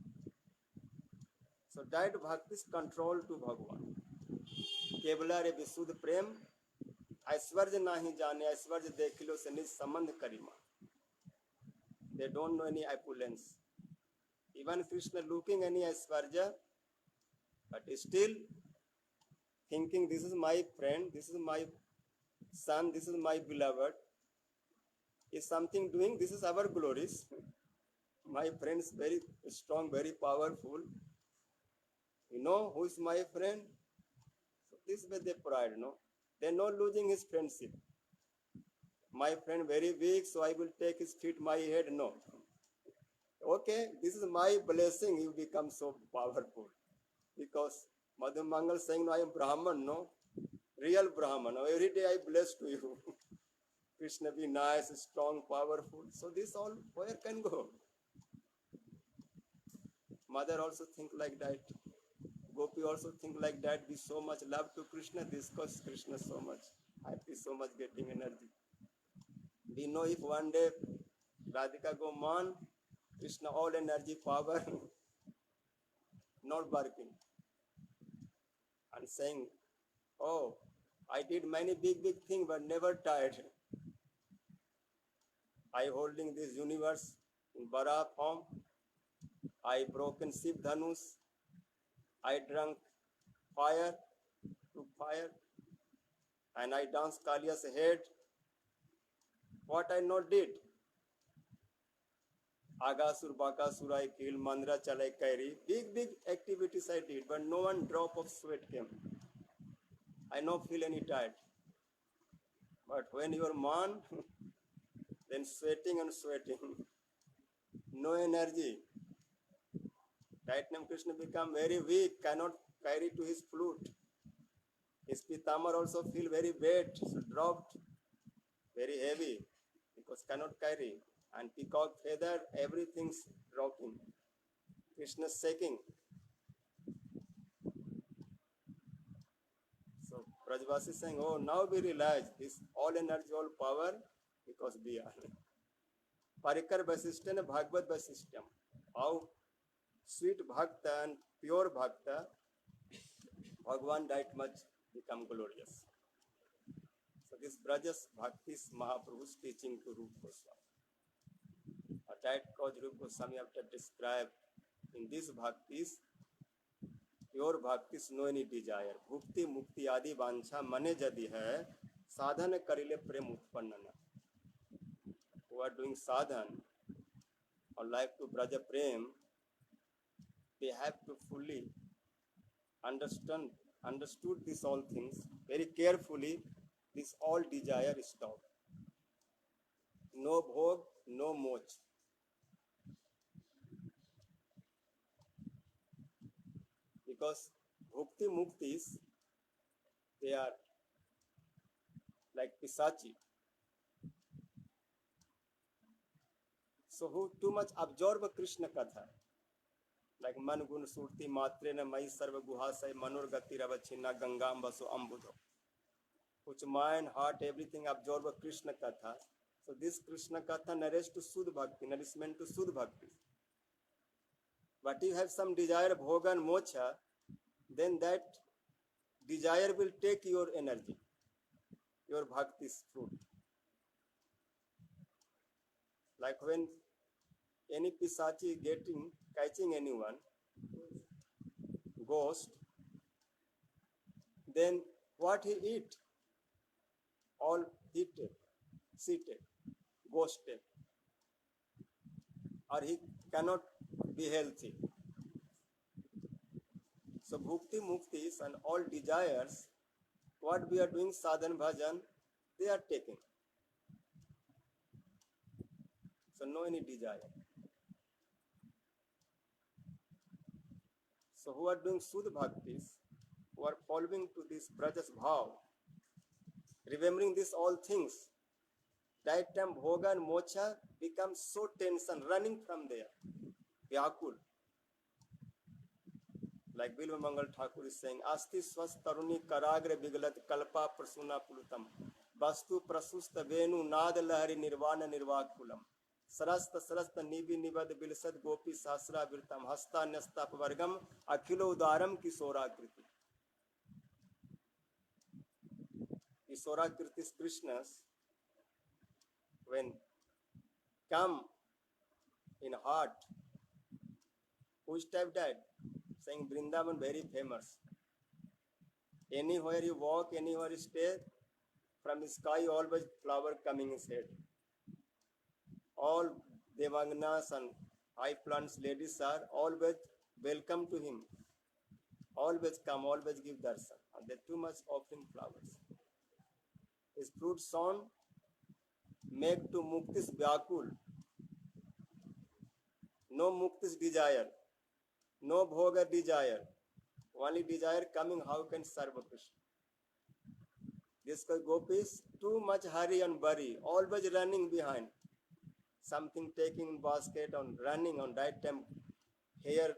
So that bhakti is control to Bhagavan. Kevala re Visuddha prem, Aishwarya nahi jane, Aishwarya dekhilo se niz sambandh karima. They don't know any opulence. Even Krishna looking any Aishwarya, but still thinking this is my friend, this is my son, this is my beloved. Is something doing, this is our glories. My friend is very strong, very powerful. You know who is my friend? So this way they pride, no? They're not losing his friendship. My friend very weak, so I will take his feet, my head, no. Okay, this is my blessing, you become so powerful. Because Madhu Mangal saying, no, I am Brahman, no? Real Brahman. Every day I bless to you. Krishna be nice, strong, powerful. So this all, where can go? Mother also think like that. Gopi also think like that. Be so much love to Krishna. This costs Krishna so much. Happy, so much getting energy. We know if one day Radhika go man, Krishna all energy, power, not working. And saying, oh, I did many big things but never tired. I holding this universe in Bara form. I broken Shiv Dhanus. I drank fire, took fire. And I danced Kalia's head. What I not did? Agasur, Bakasur, I killed, Mandra, Chalai, Kairi. Big activities I did, but no one drop of sweat came. I no feel any tired. But when you're man, then sweating and sweating, no energy. Right now Krishna become very weak, cannot carry to his flute. His pitamar also feel very weight, so dropped, very heavy, because cannot carry. And peacock feather, everything's dropping. Krishna shaking. So Brajvasi is saying, oh, now we realize this all energy, all power, because we are. Parikar Vasishtha and Bhagavad Vasishtha. How sweet bhakta and pure bhakta, Bhagwan that much become glorious. So this Brajas Bhakti is Mahaprabhu's teaching to Rupa Goswami. That cause Rupa Goswami after described in this bhaktis, pure bhaktis no any desire. Bhukti mukti adi vancha mane jadi hai, sadhana karile prem utpannana. Who are doing sadhan or like to Braja Prem, they have to fully understood these all things very carefully. This all desire is stopped. No bhog, no moch. Because bhukti muktis, they are like pisachi. So who too much absorb Krishna katha, like man gun surti matre na mai sarva guhasai manor gati ravachina gangam vaso ambudo. Which mind, heart, everything absorb Krishna katha. So this Krishna katha nourishes to Sudh Bhakti, nourishment to Sudh Bhakti. But if you have some desire, bhoga and mocha, then that desire will take your energy, your bhakti's fruit. Like when any pisachi catching anyone, ghost, then what he eat? All he take, she take, ghost take. Or he cannot be healthy. So bhukti muktis and all desires, what we are doing sadhan bhajan, they are taking. So no any desire. So who are doing Sudh Bhaktis, who are following to this Brajas Bhav, remembering these all things, that time bhoga and mocha become so tense and running from there. Vyakul. Like Bilva Mangal Thakur is saying, Asti swas taruni karagra vigalat kalpa prasuna pulutam. Vastu prasusta venu nad lahari nirvana nirvakulam. Sarasta nibi nibad bilsad gopi sahasra virtam hasta nyasta pavargam akhilo udaram kisorakriti. Kisorakriti is Krishna's when come in heart. Which type that? Saying Vrindavan very famous. Anywhere you walk, anywhere you stay, from the sky always flower coming his head. All Devangnas and high plants ladies are always welcome to him. Always come, always give darshan. And they too much offering flowers. His fruit sown make to muktis vyakul. No muktis desire. No bhoga desire. Only desire coming, how can serve Krishna? This gopis too much hurry and worry, always running behind. Something taking basket on running on that time. Hair,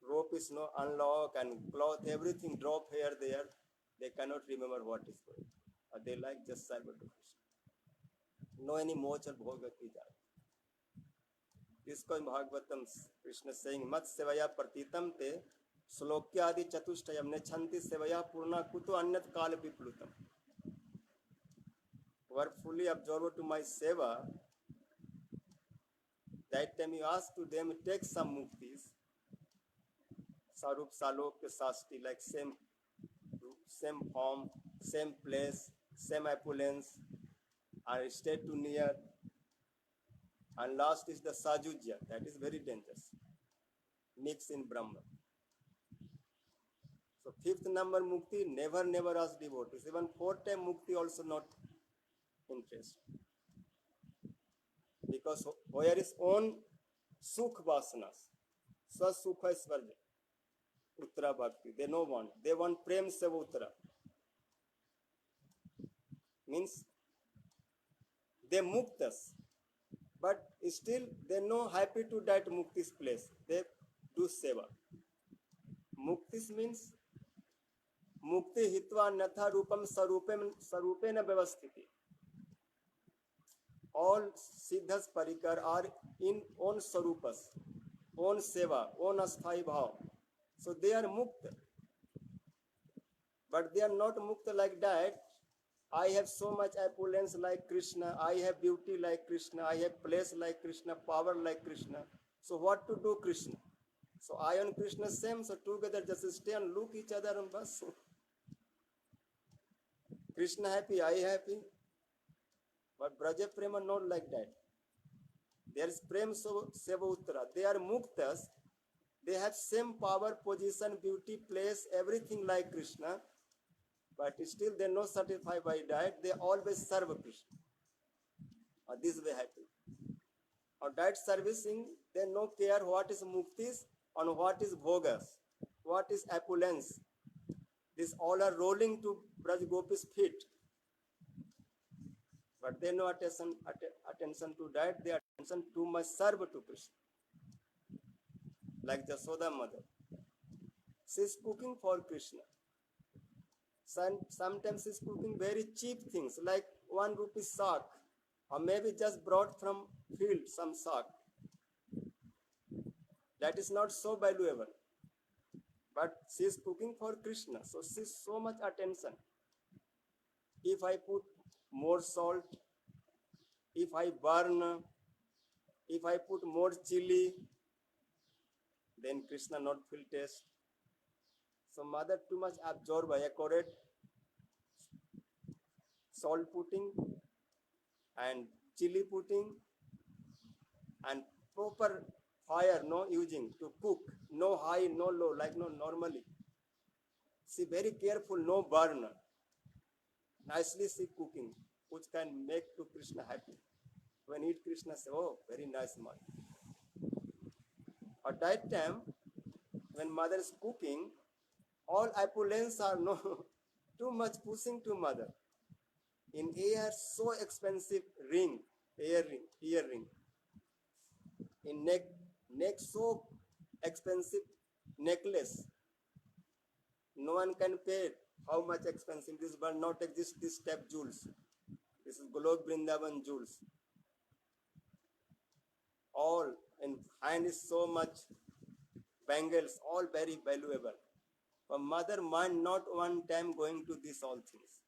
rope is no unlock and cloth, everything drop here there. They cannot remember what is going. They like just serve to Krishna. No any moch or bhoga desire. This is Bhagavatam, Krishna saying, Mat sevaya partitam te slokya adi chatushtayam nechanti sevaya purna kutu anyat kala piplutam. Who are fully absorbed to my seva, that time you ask to them, take some muktis, Sarup Salok Sasti, like same form, same place, same opulence, and stay too near. And last is the Sajujya, that is very dangerous. Mix in Brahma. So fifth number mukti, never ask devotees. Even fourth time mukti also not interest. Because where is own sukh vasanas, sa sukha svarja, uttara bhakti. They no want. They want prem seva uttara. Means they muktas, but still they no happy to that mukti's place. They do seva. Muktis means mukti hitva natha rupam sarupena vyavasthiti. All siddhas parikar are in own sarupas, own seva, own asthai bhav. So they are mukta. But they are not mukta like that. I have so much opulence like Krishna, I have beauty like Krishna, I have place like Krishna, power like Krishna. So what to do Krishna? So I and Krishna same, so together just stay and look each other and bas. Krishna happy, I happy. But Braja Prema not like that. There is Prem Seva Uttara. They are muktas. They have same power, position, beauty, place, everything like Krishna. But still they are not satisfied by that. They always serve Krishna. Or this way happy. Or that servicing, they no care what is muktis and what is bhogas, what is opulence. These all are rolling to Braj Gopi's feet. But they no attention to that. They attention too much serve to Krishna. Like Jasoda mother. She is cooking for Krishna. Sometimes she is cooking very cheap things like 1 rupee saag, or maybe just brought from field some saag. That is not so valuable. But she is cooking for Krishna. So she is so much attention. If I put more salt, if I burn, if I put more chili, then Krishna not feel taste. So mother too much absorb by accurate salt putting and chili putting and proper fire no using to cook, no high, no low, like no normally. She very careful, no burn. Nicely she cooking, which can make to Krishna happy. When eat Krishna say, oh, very nice mother. At that time, when mother is cooking, all opulence are no too much pushing to mother. In ear, so expensive ring, earring. In neck, so expensive necklace. No one can pay how much expensive this, but not exist this step jewels. This is Golok Vrindavan jewels. All in hand is so much bangles, all very valuable. But mother mind not one time going to these all things.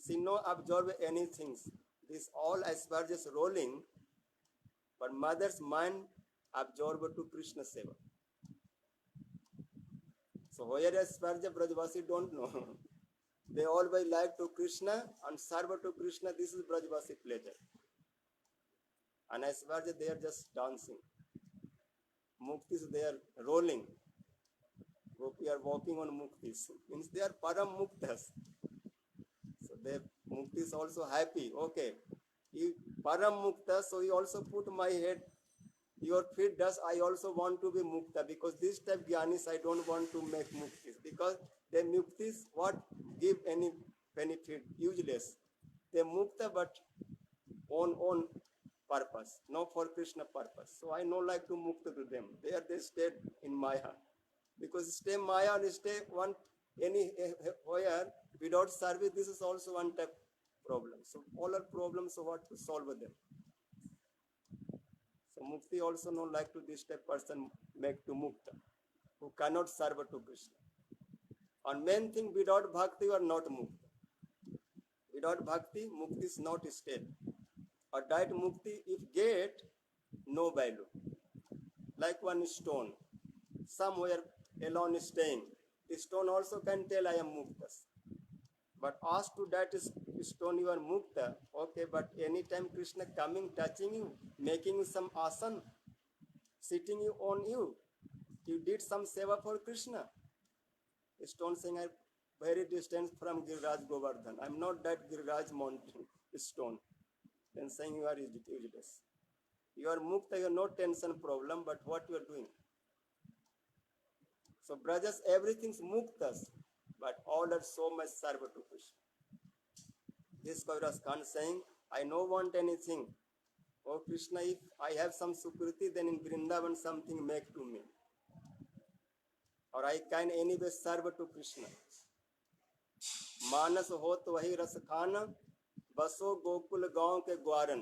She no absorb anything. This all asperges rolling, but mother's mind absorb to Krishna seva. So where asperge Brajvasi don't know. They always like to Krishna and serve to Krishna. This is Brajvasi pleasure. And asperge they are just dancing. Muktis they are rolling. Gopi are walking on muktis. Means they are param muktas. So they muktis also happy. Okay, you param mukta, so you also put my head, your feet does. I also want to be mukta because this type gyanis I don't want to make muktis because they muktis what give any benefit useless. They mukta but on purpose, not for Krishna purpose. So I no like to mukta to them. There they stayed in Maya because stay Maya and stay one anywhere without service. This is also one type problem. So all are problems. So what to solve them? So mukti also not like to this type person make to mukta who cannot serve to Krishna. And main thing, without bhakti you are not mukta. Without bhakti, mukti is not state. Or that mukti, if get, no value. Like one stone, somewhere alone staying. The stone also can tell I am muktas. But asked to that stone you are mukta. Okay, but anytime Krishna coming, touching you, making you some asan, sitting you on you, you did some seva for Krishna. Stone saying, I'm very distant from Giriraj Govardhan. I'm not that Giriraj mountain stone. Then saying you are useless. You are mukta, you are no tension problem, but what you are doing? So brothers, everything's muktas, but all are so much serve to Krishna. This Kaviraj Khan saying, I no want anything. Oh Krishna, if I have some sukriti, then in Vrindavan something make to me. Or I can anyway serve to Krishna. मानस हो तो वही रस खाना, बसो गोकुल गांव के ग्वारन,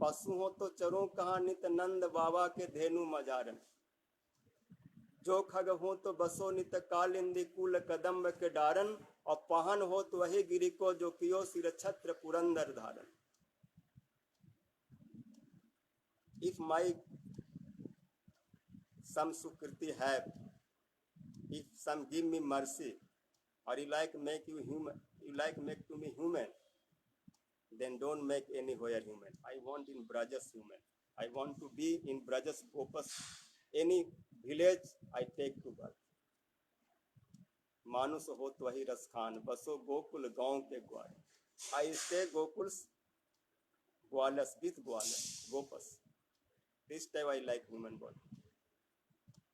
पशु हो तो चरो कहा नित नंद बाबा के धेनु मजारन, जो खग हो तो बसो नित कालिंदी कुल कदम्ब के डारन, और पहन हो तो वही गिरी को जो कियो सिर छत्र पुरंदर धारन. If my some sukriti have, if some give me mercy, or you like make you human, you like make to me human, then don't make anywhere human. I want in Brajas human. I want to be in Brajas Gopas. Any village I take to birth. मानुष हो तो वही रस खान, बसो गोकुल गांव के ग्वाल. I stay Gokuls, Gwalas with Gwalas, Gopas. This time I like human body.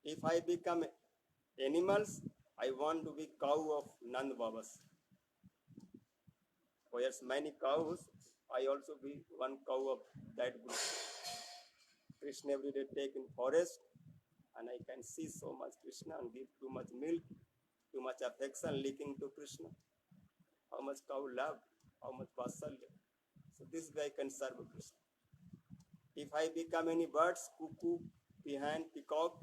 If I become animals, I want to be cow of Nand Babas. Whereas many cows, I also be one cow of that group. Krishna every day take in forest, and I can see so much Krishna and give too much milk, too much affection leaking to Krishna. How much cow love, how much vasalya. So this way I can serve Krishna. If I become any birds, cuckoo, peahen, peacock,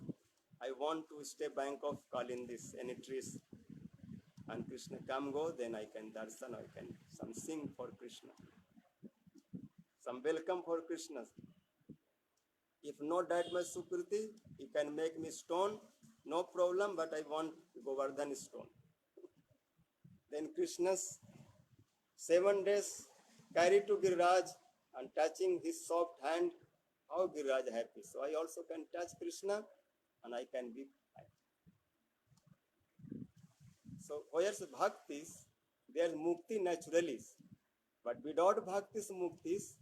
I want to stay bank of Kalindis, any trees. And Krishna come go, then I can darshan, I can some sing for Krishna. Some welcome for Krishna. If not that much sukriti, you can make me stone, no problem, but I want Govardhan stone. Then Krishna's 7 days carry to Giriraj and touching his soft hand, how Giriraj happy. So I also can touch Krishna and I can be happy. So where's bhaktis, there's mukti naturally. But without bhaktis muktis,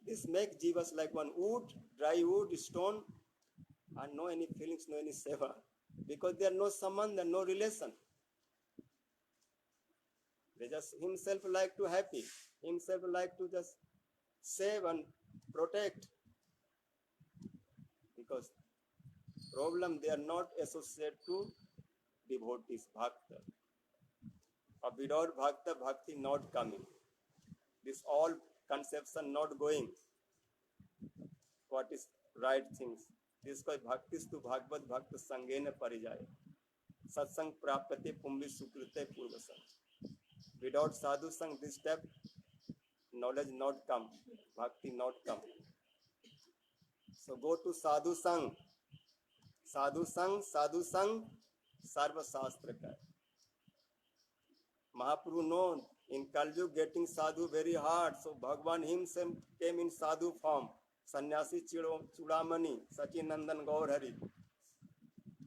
this make jivas like one wood, dry wood, stone, and no any feelings, no any seva. Because there are no sambandha, no relation. They just himself like to happy, himself like to just save and protect. Because problem, they are not associated to devotees, bhakta. Or without bhakta, bhakti not coming. This all conception not going. What is right things? This called bhaktis to bhagavad bhakta sangena parijaya. Satsang prapate pumbi sukrite purvasang. Without sadhu sang, this step, knowledge not come, bhakti not come. So go to sadhu sang. Sadhu sang, sarva shastra ka. Mahaprabhu known in Kaljug getting sadhu very hard. So Bhagwan himself came in sadhu form. Sannyasi Chudamani, Sachinandan Gaurhari.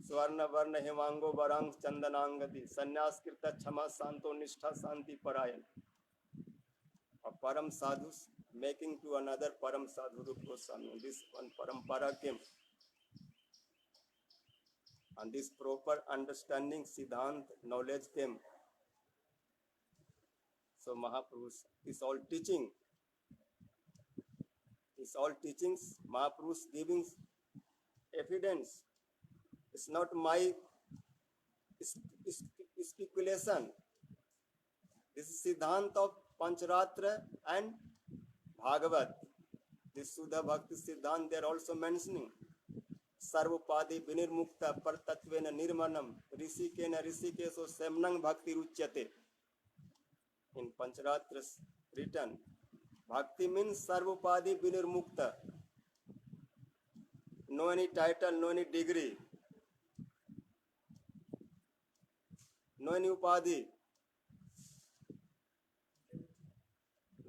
Swarna Varna Himango Varang Chandanangati. Sannyas Kirta Chama Santo Nishtha Santi Parayan. A Param Sadhus making to another Param Sadhu Rup Goswami. This one Parampara came. And this proper understanding, Siddhant, knowledge came. So Mahaprabhu's is all teaching. It's all teachings, Mahaprabhu's giving evidence. It's not my speculation. This is Siddhant of Pancharatra and Bhagavat. This Sudha Bhakti Siddhant they are also mentioning. Sarvapadi vinirmukta partatvena nirmanam risikena risikeso semnang bhakti ruchyate. In Pancharatra's written, Bhakti means Sarvapadi vinirmukta. No any title, no any degree, no any upadhi.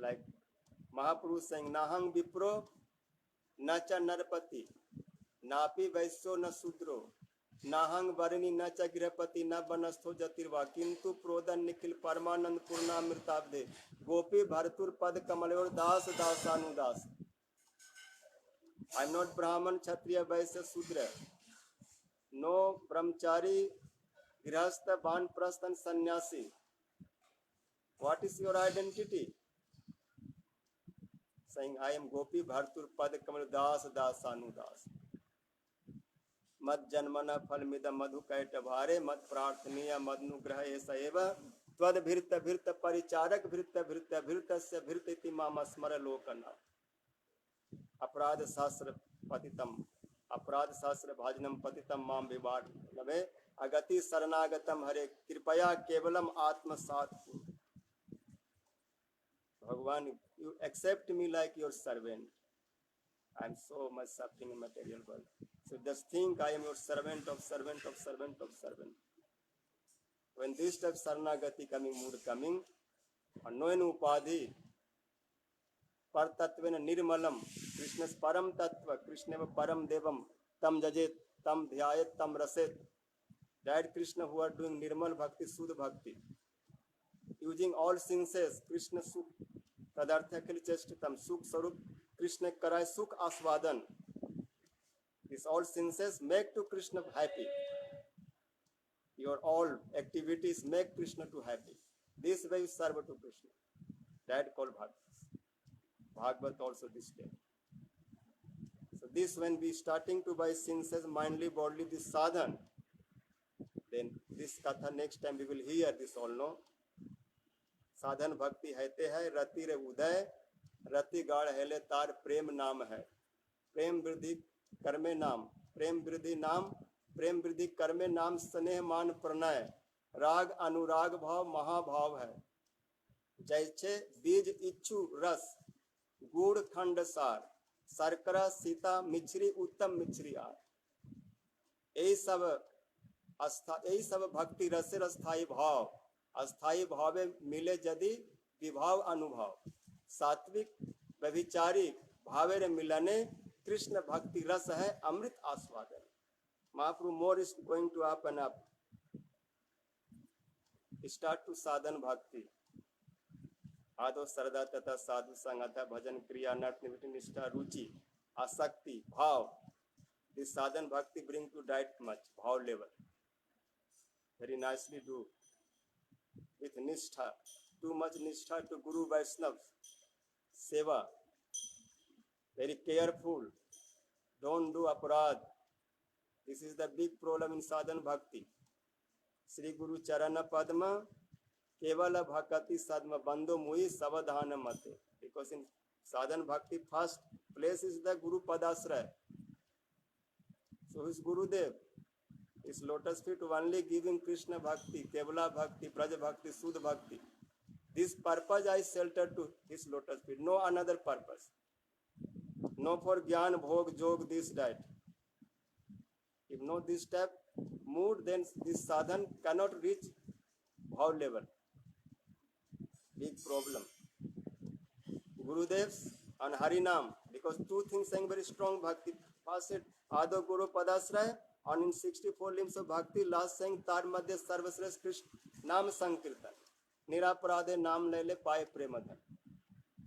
like Mahaprabhu saying, Nahang Vipro, Nacha Narpati, Napi Vaisyo na Sudro, Nahang Varani Nacha Grihapati, Na Banastho Jatirva, Kintu Prodan Nikhil Parmanand Purna Mirtabde, Gopi Bharatur Pad Kamalyor Das Dasanu Das. I am not Brahman, Kshatriya, Vaisya, Sudra. No Brahmachari, Grihastha, Banprasth and Sannyasi. What is your identity? Saying, I am Gopi Bharatur Pad Kamal Das Dasanu Das. Mad Janmana Phalmida Madhu Kaita Bhare, Mad Prarthaniya Madnugraha Esa Eva, Tvad Bhirta Bhirta Paricharak Bhirta Bhirta Bhirta Se Bhirtiti Mama Smara Lokana. Aprad Sasra Patitam, Aprad Sasra Bhajanam Patitam Mam Vivad Nave, Agati Saranagatam Hare, Kripaya Kevalam Atma Sat. Bhagavan, you accept me like your servant. I am so much suffering in material world. So just think I am your servant of servant of servant of servant. When this type Saranagati coming, mood coming, Anoyan Upadhi, Partatvena Nirmalam, Krishna's Param Tattva, Krishna Param Devam, Tam Jajet, Tam Dhyayat, Tam Raset. That Krishna who are doing Nirmal Bhakti, Sudha Bhakti, using all senses, Krishna Sukh, Padartha Kali Cheshtatam, Sukh Sarup, Krishna Karai Sukh Aswadan. These all senses make to Krishna happy. Your all activities make Krishna to happy. This way you serve to Krishna. That called Bhakti. Bhagavad also this day. So this when we starting to by senses, mindly, bodily, this sadhan, then this katha next time we will hear this all know. साधन भक्ति हैते है रति रे उदय रति गाढ़ हेले तार प्रेम नाम है प्रेम वृद्धि कर्मे नाम प्रेम वृद्धि नाम प्रेम वृद्धि कर्मे नाम स्नेह मान प्रणय राग अनुराग भाव महाभाव है जैसे बीज इच्छु रस गुड़ खंड सार शर्करा सीता मिश्री उत्तम मिश्री आर यही सब भक्ति रसे स्थायी भाव अस्थायी भावे मिले यदि विभाव अनुभव सात्विक व्यभिचारिक भावे मिलने कृष्ण भक्ति रस है अमृत आस्वादन. Mahaprabhu more is going to open up start to sadhan bhakti आदो श्रद्धा तथा साधु संगता भजन क्रिया नट निष्ठा रुचि आसक्ति भाव. दिस साधन भक्ति ब्रिंग टू डाइट मच भाव level very nicely do with nishtha, too much nishtha to Guru Vaishnava seva, very careful, don't do aparad. This is the big problem in sadhan bhakti. Sri Guru Charana Padma Kevala Bhakati Sadma Bandho Mui Savadhana Mate. Because in sadhan bhakti first place is the Guru Padasraya. So his Gurudev is lotus feet only giving Krishna Bhakti, Kevala Bhakti, Praja Bhakti, Sudha Bhakti. This purpose I shelter to his lotus feet, no another purpose. No for Gyan, Bhog, Jog, this diet. If no this step mood, then this sadhan cannot reach bhav level. Big problem. Gurudevs and Harinam, because two things saying very strong bhakti. First said Ado Guru Padasraya, and in 64 limbs of bhakti, last saying Tar Madhya Sarvasres Krishna Nam Sankirtan. Niraparade Nam Lele Paye Premadhan.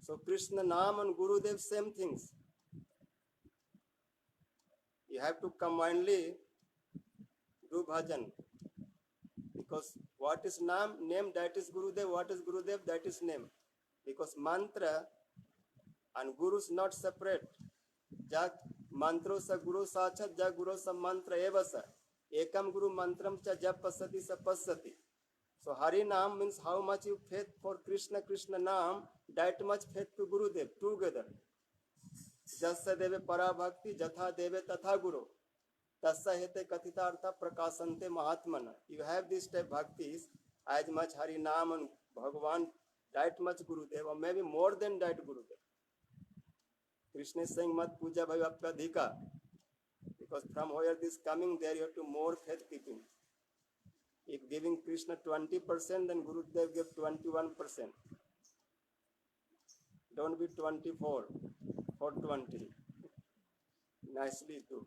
So Krishna Nam and Gurudev same things. You have to combinedly do bhajan. Because what is name that is Gurudev, what is Gurudev, that is name. Because mantra and Guru is not separate. Jak mantro sa Guru sachat, jak Guru sa mantra eva sa. Ekam Guru mantram cha jap pasati sa pasati. So Hari Nam means how much you faith for Krishna, Krishna Nam, that much faith to Gurudev together. Jasya deve para bhakti, jatha deve tatha guru. Tasya hete kathitartha prakasante mahatmana. You have this type bhaktis, as much Hari Nam and Bhagavan, that much Gurudev, or maybe more than that Gurudev. Krishna is saying, Mat puja bhayapyadhika. Because from where this coming, there you have to more faith keeping. If giving Krishna 20%, then Gurudev gave 21%. Don't be 24 or 20. Nicely do.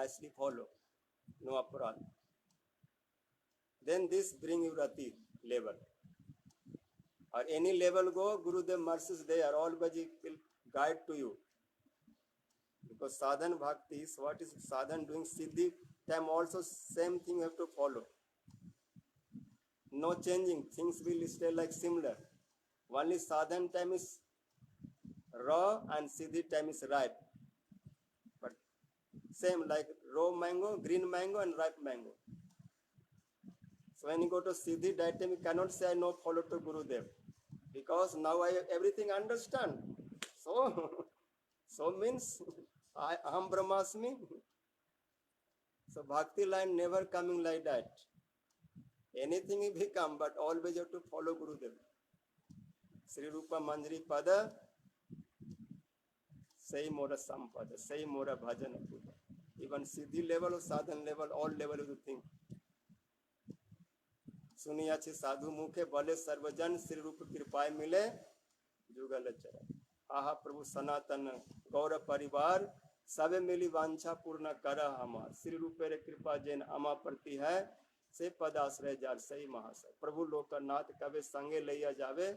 Nicely follow. No aparad. Then this bring you rati level. Or any level go, Gurudev mercies there, always will guide to you. Because sadhan bhakti is what is sadhan doing siddhi time also same thing you have to follow. No changing, things will stay like similar. Only sadhan time is raw and siddhi time is ripe. But same like raw mango, green mango and ripe mango. So when you go to siddhi, that time you cannot say I no follow to Gurudev. Because now I everything understand. So means I am Brahmasmi. So bhakti line never coming like that. Anything you become, but always you have to follow Gurudev. Sri Rupa Manjari Pada, say mora sampada, say mora bhajana puja. Even siddhi level or sadhan level, all level you think. सुनिया छे साधु मुखे भले सर्वजन श्री रूप कृपाय मिले जुगल चरण आहा प्रभु सनातन गौर परिवार सबे मिली वांछा पूर्ण कर हमार श्री रूपे रे कृपा जैन अमा प्रति है से पदाश्रय जार सही महाशय प्रभु लोकनाथ कवे संगे लैया जावे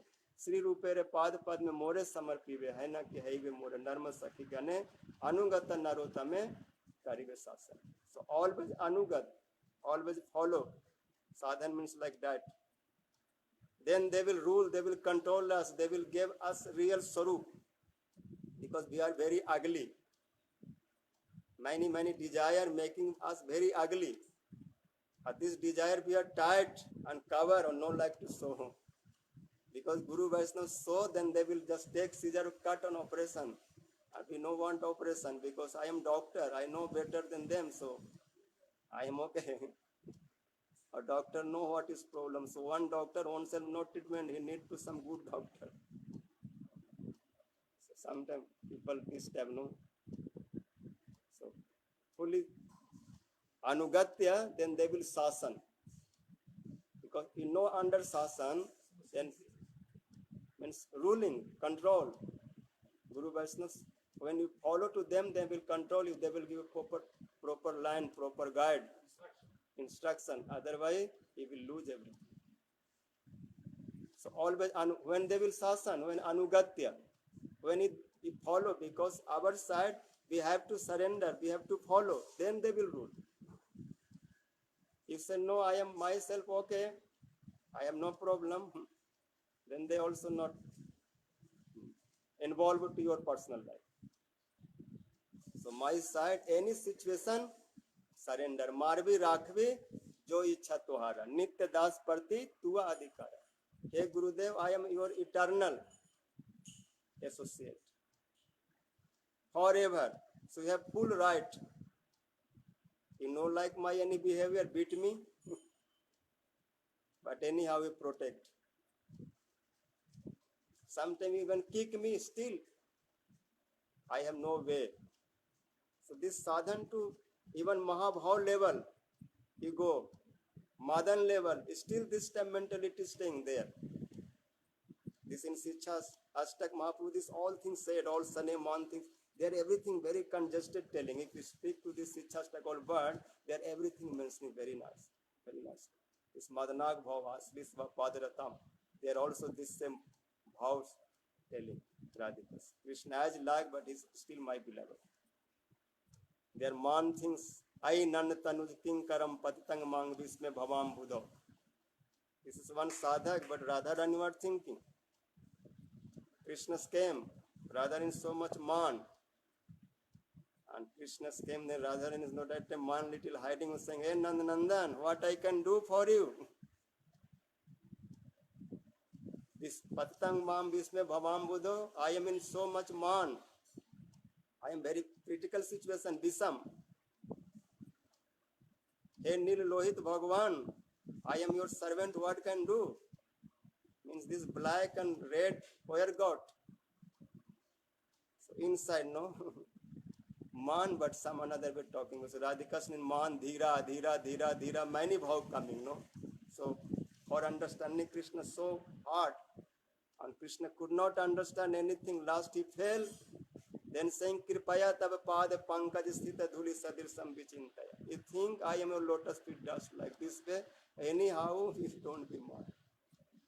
श्री रूपे रे पाद पद में मोरे समर्पिवे है न कि है वे मोरे नर्म सखी गने अनुगत नरोतमे करिवे शासन सो ऑलवेज अनुगत always follow sadhan means like that. Then they will rule, they will control us, they will give us real swarup because we are very ugly. Many desire making us very ugly. At this desire we are tight and cover or not like to show. Because Guru Vaishnava show, then they will just take scissor cut on operation. And we no want operation because I am doctor, I know better than them, so I am okay. A doctor know what is problem. So one doctor oneself no treatment, he need to some good doctor. So sometimes people misstep, no. So fully anugatya, then they will sasan. Because you know under sasan, then means ruling, control. Guru Vaishnavas, when you follow to them, they will control you. They will give you proper line, proper guide. Instruction, otherwise he will lose everything. So always when they will sasan, when anugatya, when it follow, because our side we have to surrender, we have to follow, then they will rule. If say no, I am myself okay, I have no problem, then they also not involved to your personal life. So my side, any situation, surrender मारवी राखवी जो इच्छा तुहारा नित्य दास प्रति तुआ अधिकार हे Gurudev I am your eternal associate forever so you have full right you know like my any behaviour beat me but anyhow you protect sometime even kick me still I have no way so this साधन to even Mahabhav level, you go, Madan level, still this time mentality is staying there. This in Shiksha Ashtak Mahaprabhu, this all things said, all Sane, Man things, they are everything very congested telling. If you speak to this Shiksha Ashtak all word, they are everything mentioning very nice, very nice. This Madanag Bhava, Slisva Padaratam, they are also this same Bhavs telling Radhikas. Krishna is like, but he is still my beloved. Their man thinks, I nan tanuj kinkaram patitang mang visme bhavam buddha. This is one sadhak, but Radharani were thinking. Krishna came, Radharani is so much man. And Krishna came, then Radharani is not at a man little hiding, saying, hey Nandan, what I can do for you? This patitang mang visme bhavam buddha, I am in so much man. I am very critical situation, Visam. Hey Nil Lohit Bhagwan, I am your servant, what can do? Means this black and red, where got? So inside, no? Man, but some another way talking. So Radhika's in Man, Dhira, Dhira, Dhira, Dhira, many bhav coming, no? So for understanding Krishna so hard, And Krishna could not understand anything. Last he fell. Then saying, Kripaya tab pad pankaj sthita dhuli sadirsam vichintaya. You think I am a lotus feet dust like this way? Anyhow, you don't be mad.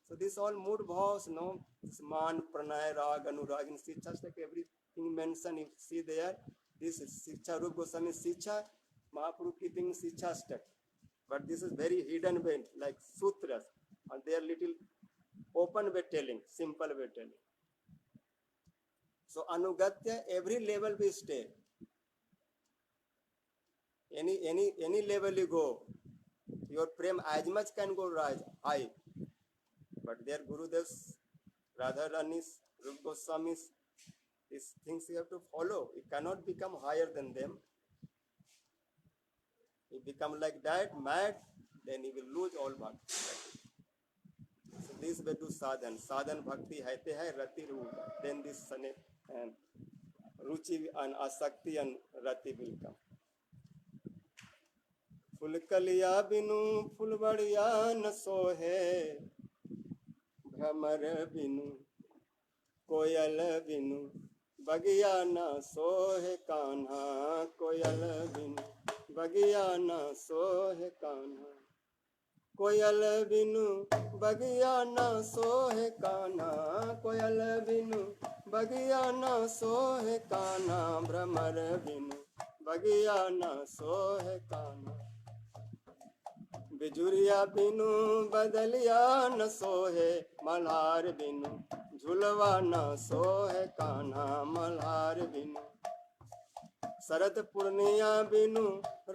So this all mood bhavs, no? This man, pranay, rag, anurag, in Siksha, like everything mentioned, you see there, this is Siksha, Rupa Goswami Siksha, Mahaprabhu keeping Siksha step. But this is very hidden way, like sutras, and they are little open way telling, simple way telling. So Anugatya, every level we stay. Any level you go, your prem as much can go rise high. But their Gurudevs, Radharani's, Rupa Goswami's, these things you have to follow. You cannot become higher than them. You become like that, mad, then you will lose all bhakti. So this way do sadhan. Sadhan bhakti haite hai rati rupa. Then this ruchi and asakti and rati will come. फूल कलिया बिनु फुलबड़िया न सोहे भ्रमर बिनु कोयल बिनु बगिया न सोहे कान्हा कोयल बिनु बगिया न सोहे कान्हा कोयल बिनु बगिया न सोहे कान्हा कोयल बिनु बगिया न सोहे कान्हा भ्रमर बिनु बगिया न सोहे कान्हा बिजुरिया बिनु बदलिया न सोहे मल्हार बिनु झुलवा न सोहे कान्हा मल्हार बिनु शरद पूर्णिया बिनु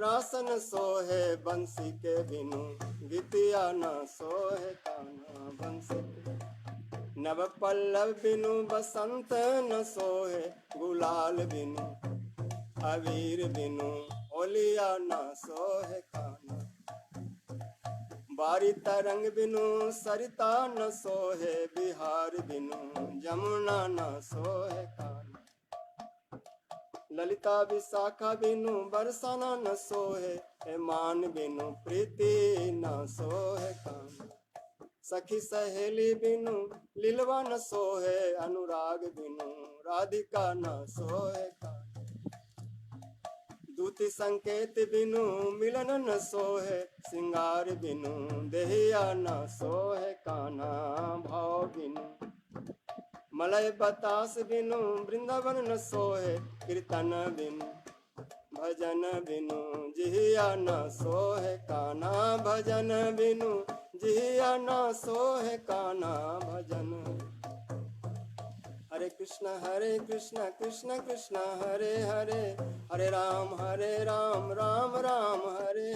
रासन सोहे बंसी के बिनु गीतिया न सोहे कान्हा बंसी के नव पल्लव बिनु बसंत न सोहे गुलाल बिनु अवीर बिनु होलिया न सोहे कान्हा बारी तरंग बिनु सरिता न सोहे बिहार बिनु जमुना न सोहे कान्हा ललिता विशाखा बिनु बरसाना न सोहे हेमान बिनु प्रीति न सोहे कान्हा सखी सहेली बिनु लीलवा न सोहे अनुराग बिनु राधिका न सोहे कान्हा दूती संकेत बिनु मिलन न सोहे सिंगार बिनु देहिया न सोहे कान्हा भाव बिनु मलय बतास बिनु वृंदावन न सोहे कीर्तन बिनु भजन बिनु जिहिया न सोहे कान्हा भजन बिनु जिहिया न सोहे कान्हा भजन हरे कृष्ण कृष्ण कृष्ण हरे हरे हरे राम राम राम हरे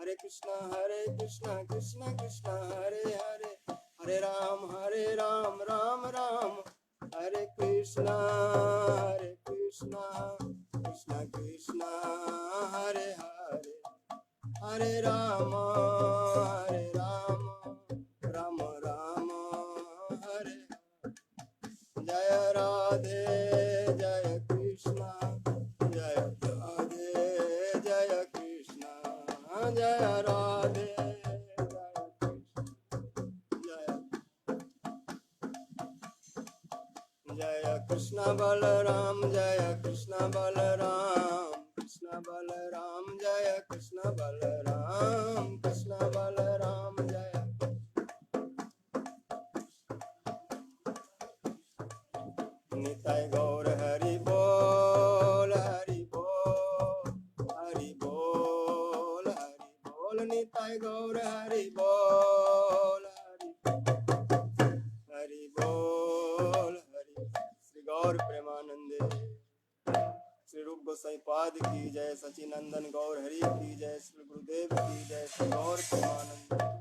हरे हरे कृष्ण कृष्ण कृष्ण हरे हरे हरे राम राम राम हरे कृष्ण कृष्ण कृष्ण हरे हरे हरे राम राम राम हरे जय राधे जय कृष्ण जय राधे जय कृष्ण जय राधे जय कृष्ण बलराम जय कृष्ण बलराम कृष्ण बलराम जय कृष्ण बलराम कृष्ण बलराम जय निताय गौर हरि बोल हरि बोल हरि बोल हरि बोल निताय गौर हरि बोल हरि बोल हरि श्री गौर प्रेमानंदे श्री रूप गोसाई पाद की जय सचिनंदन गौर हरि की जय श्री गुरुदेव की जय श्री गौर प्रेमानंदे।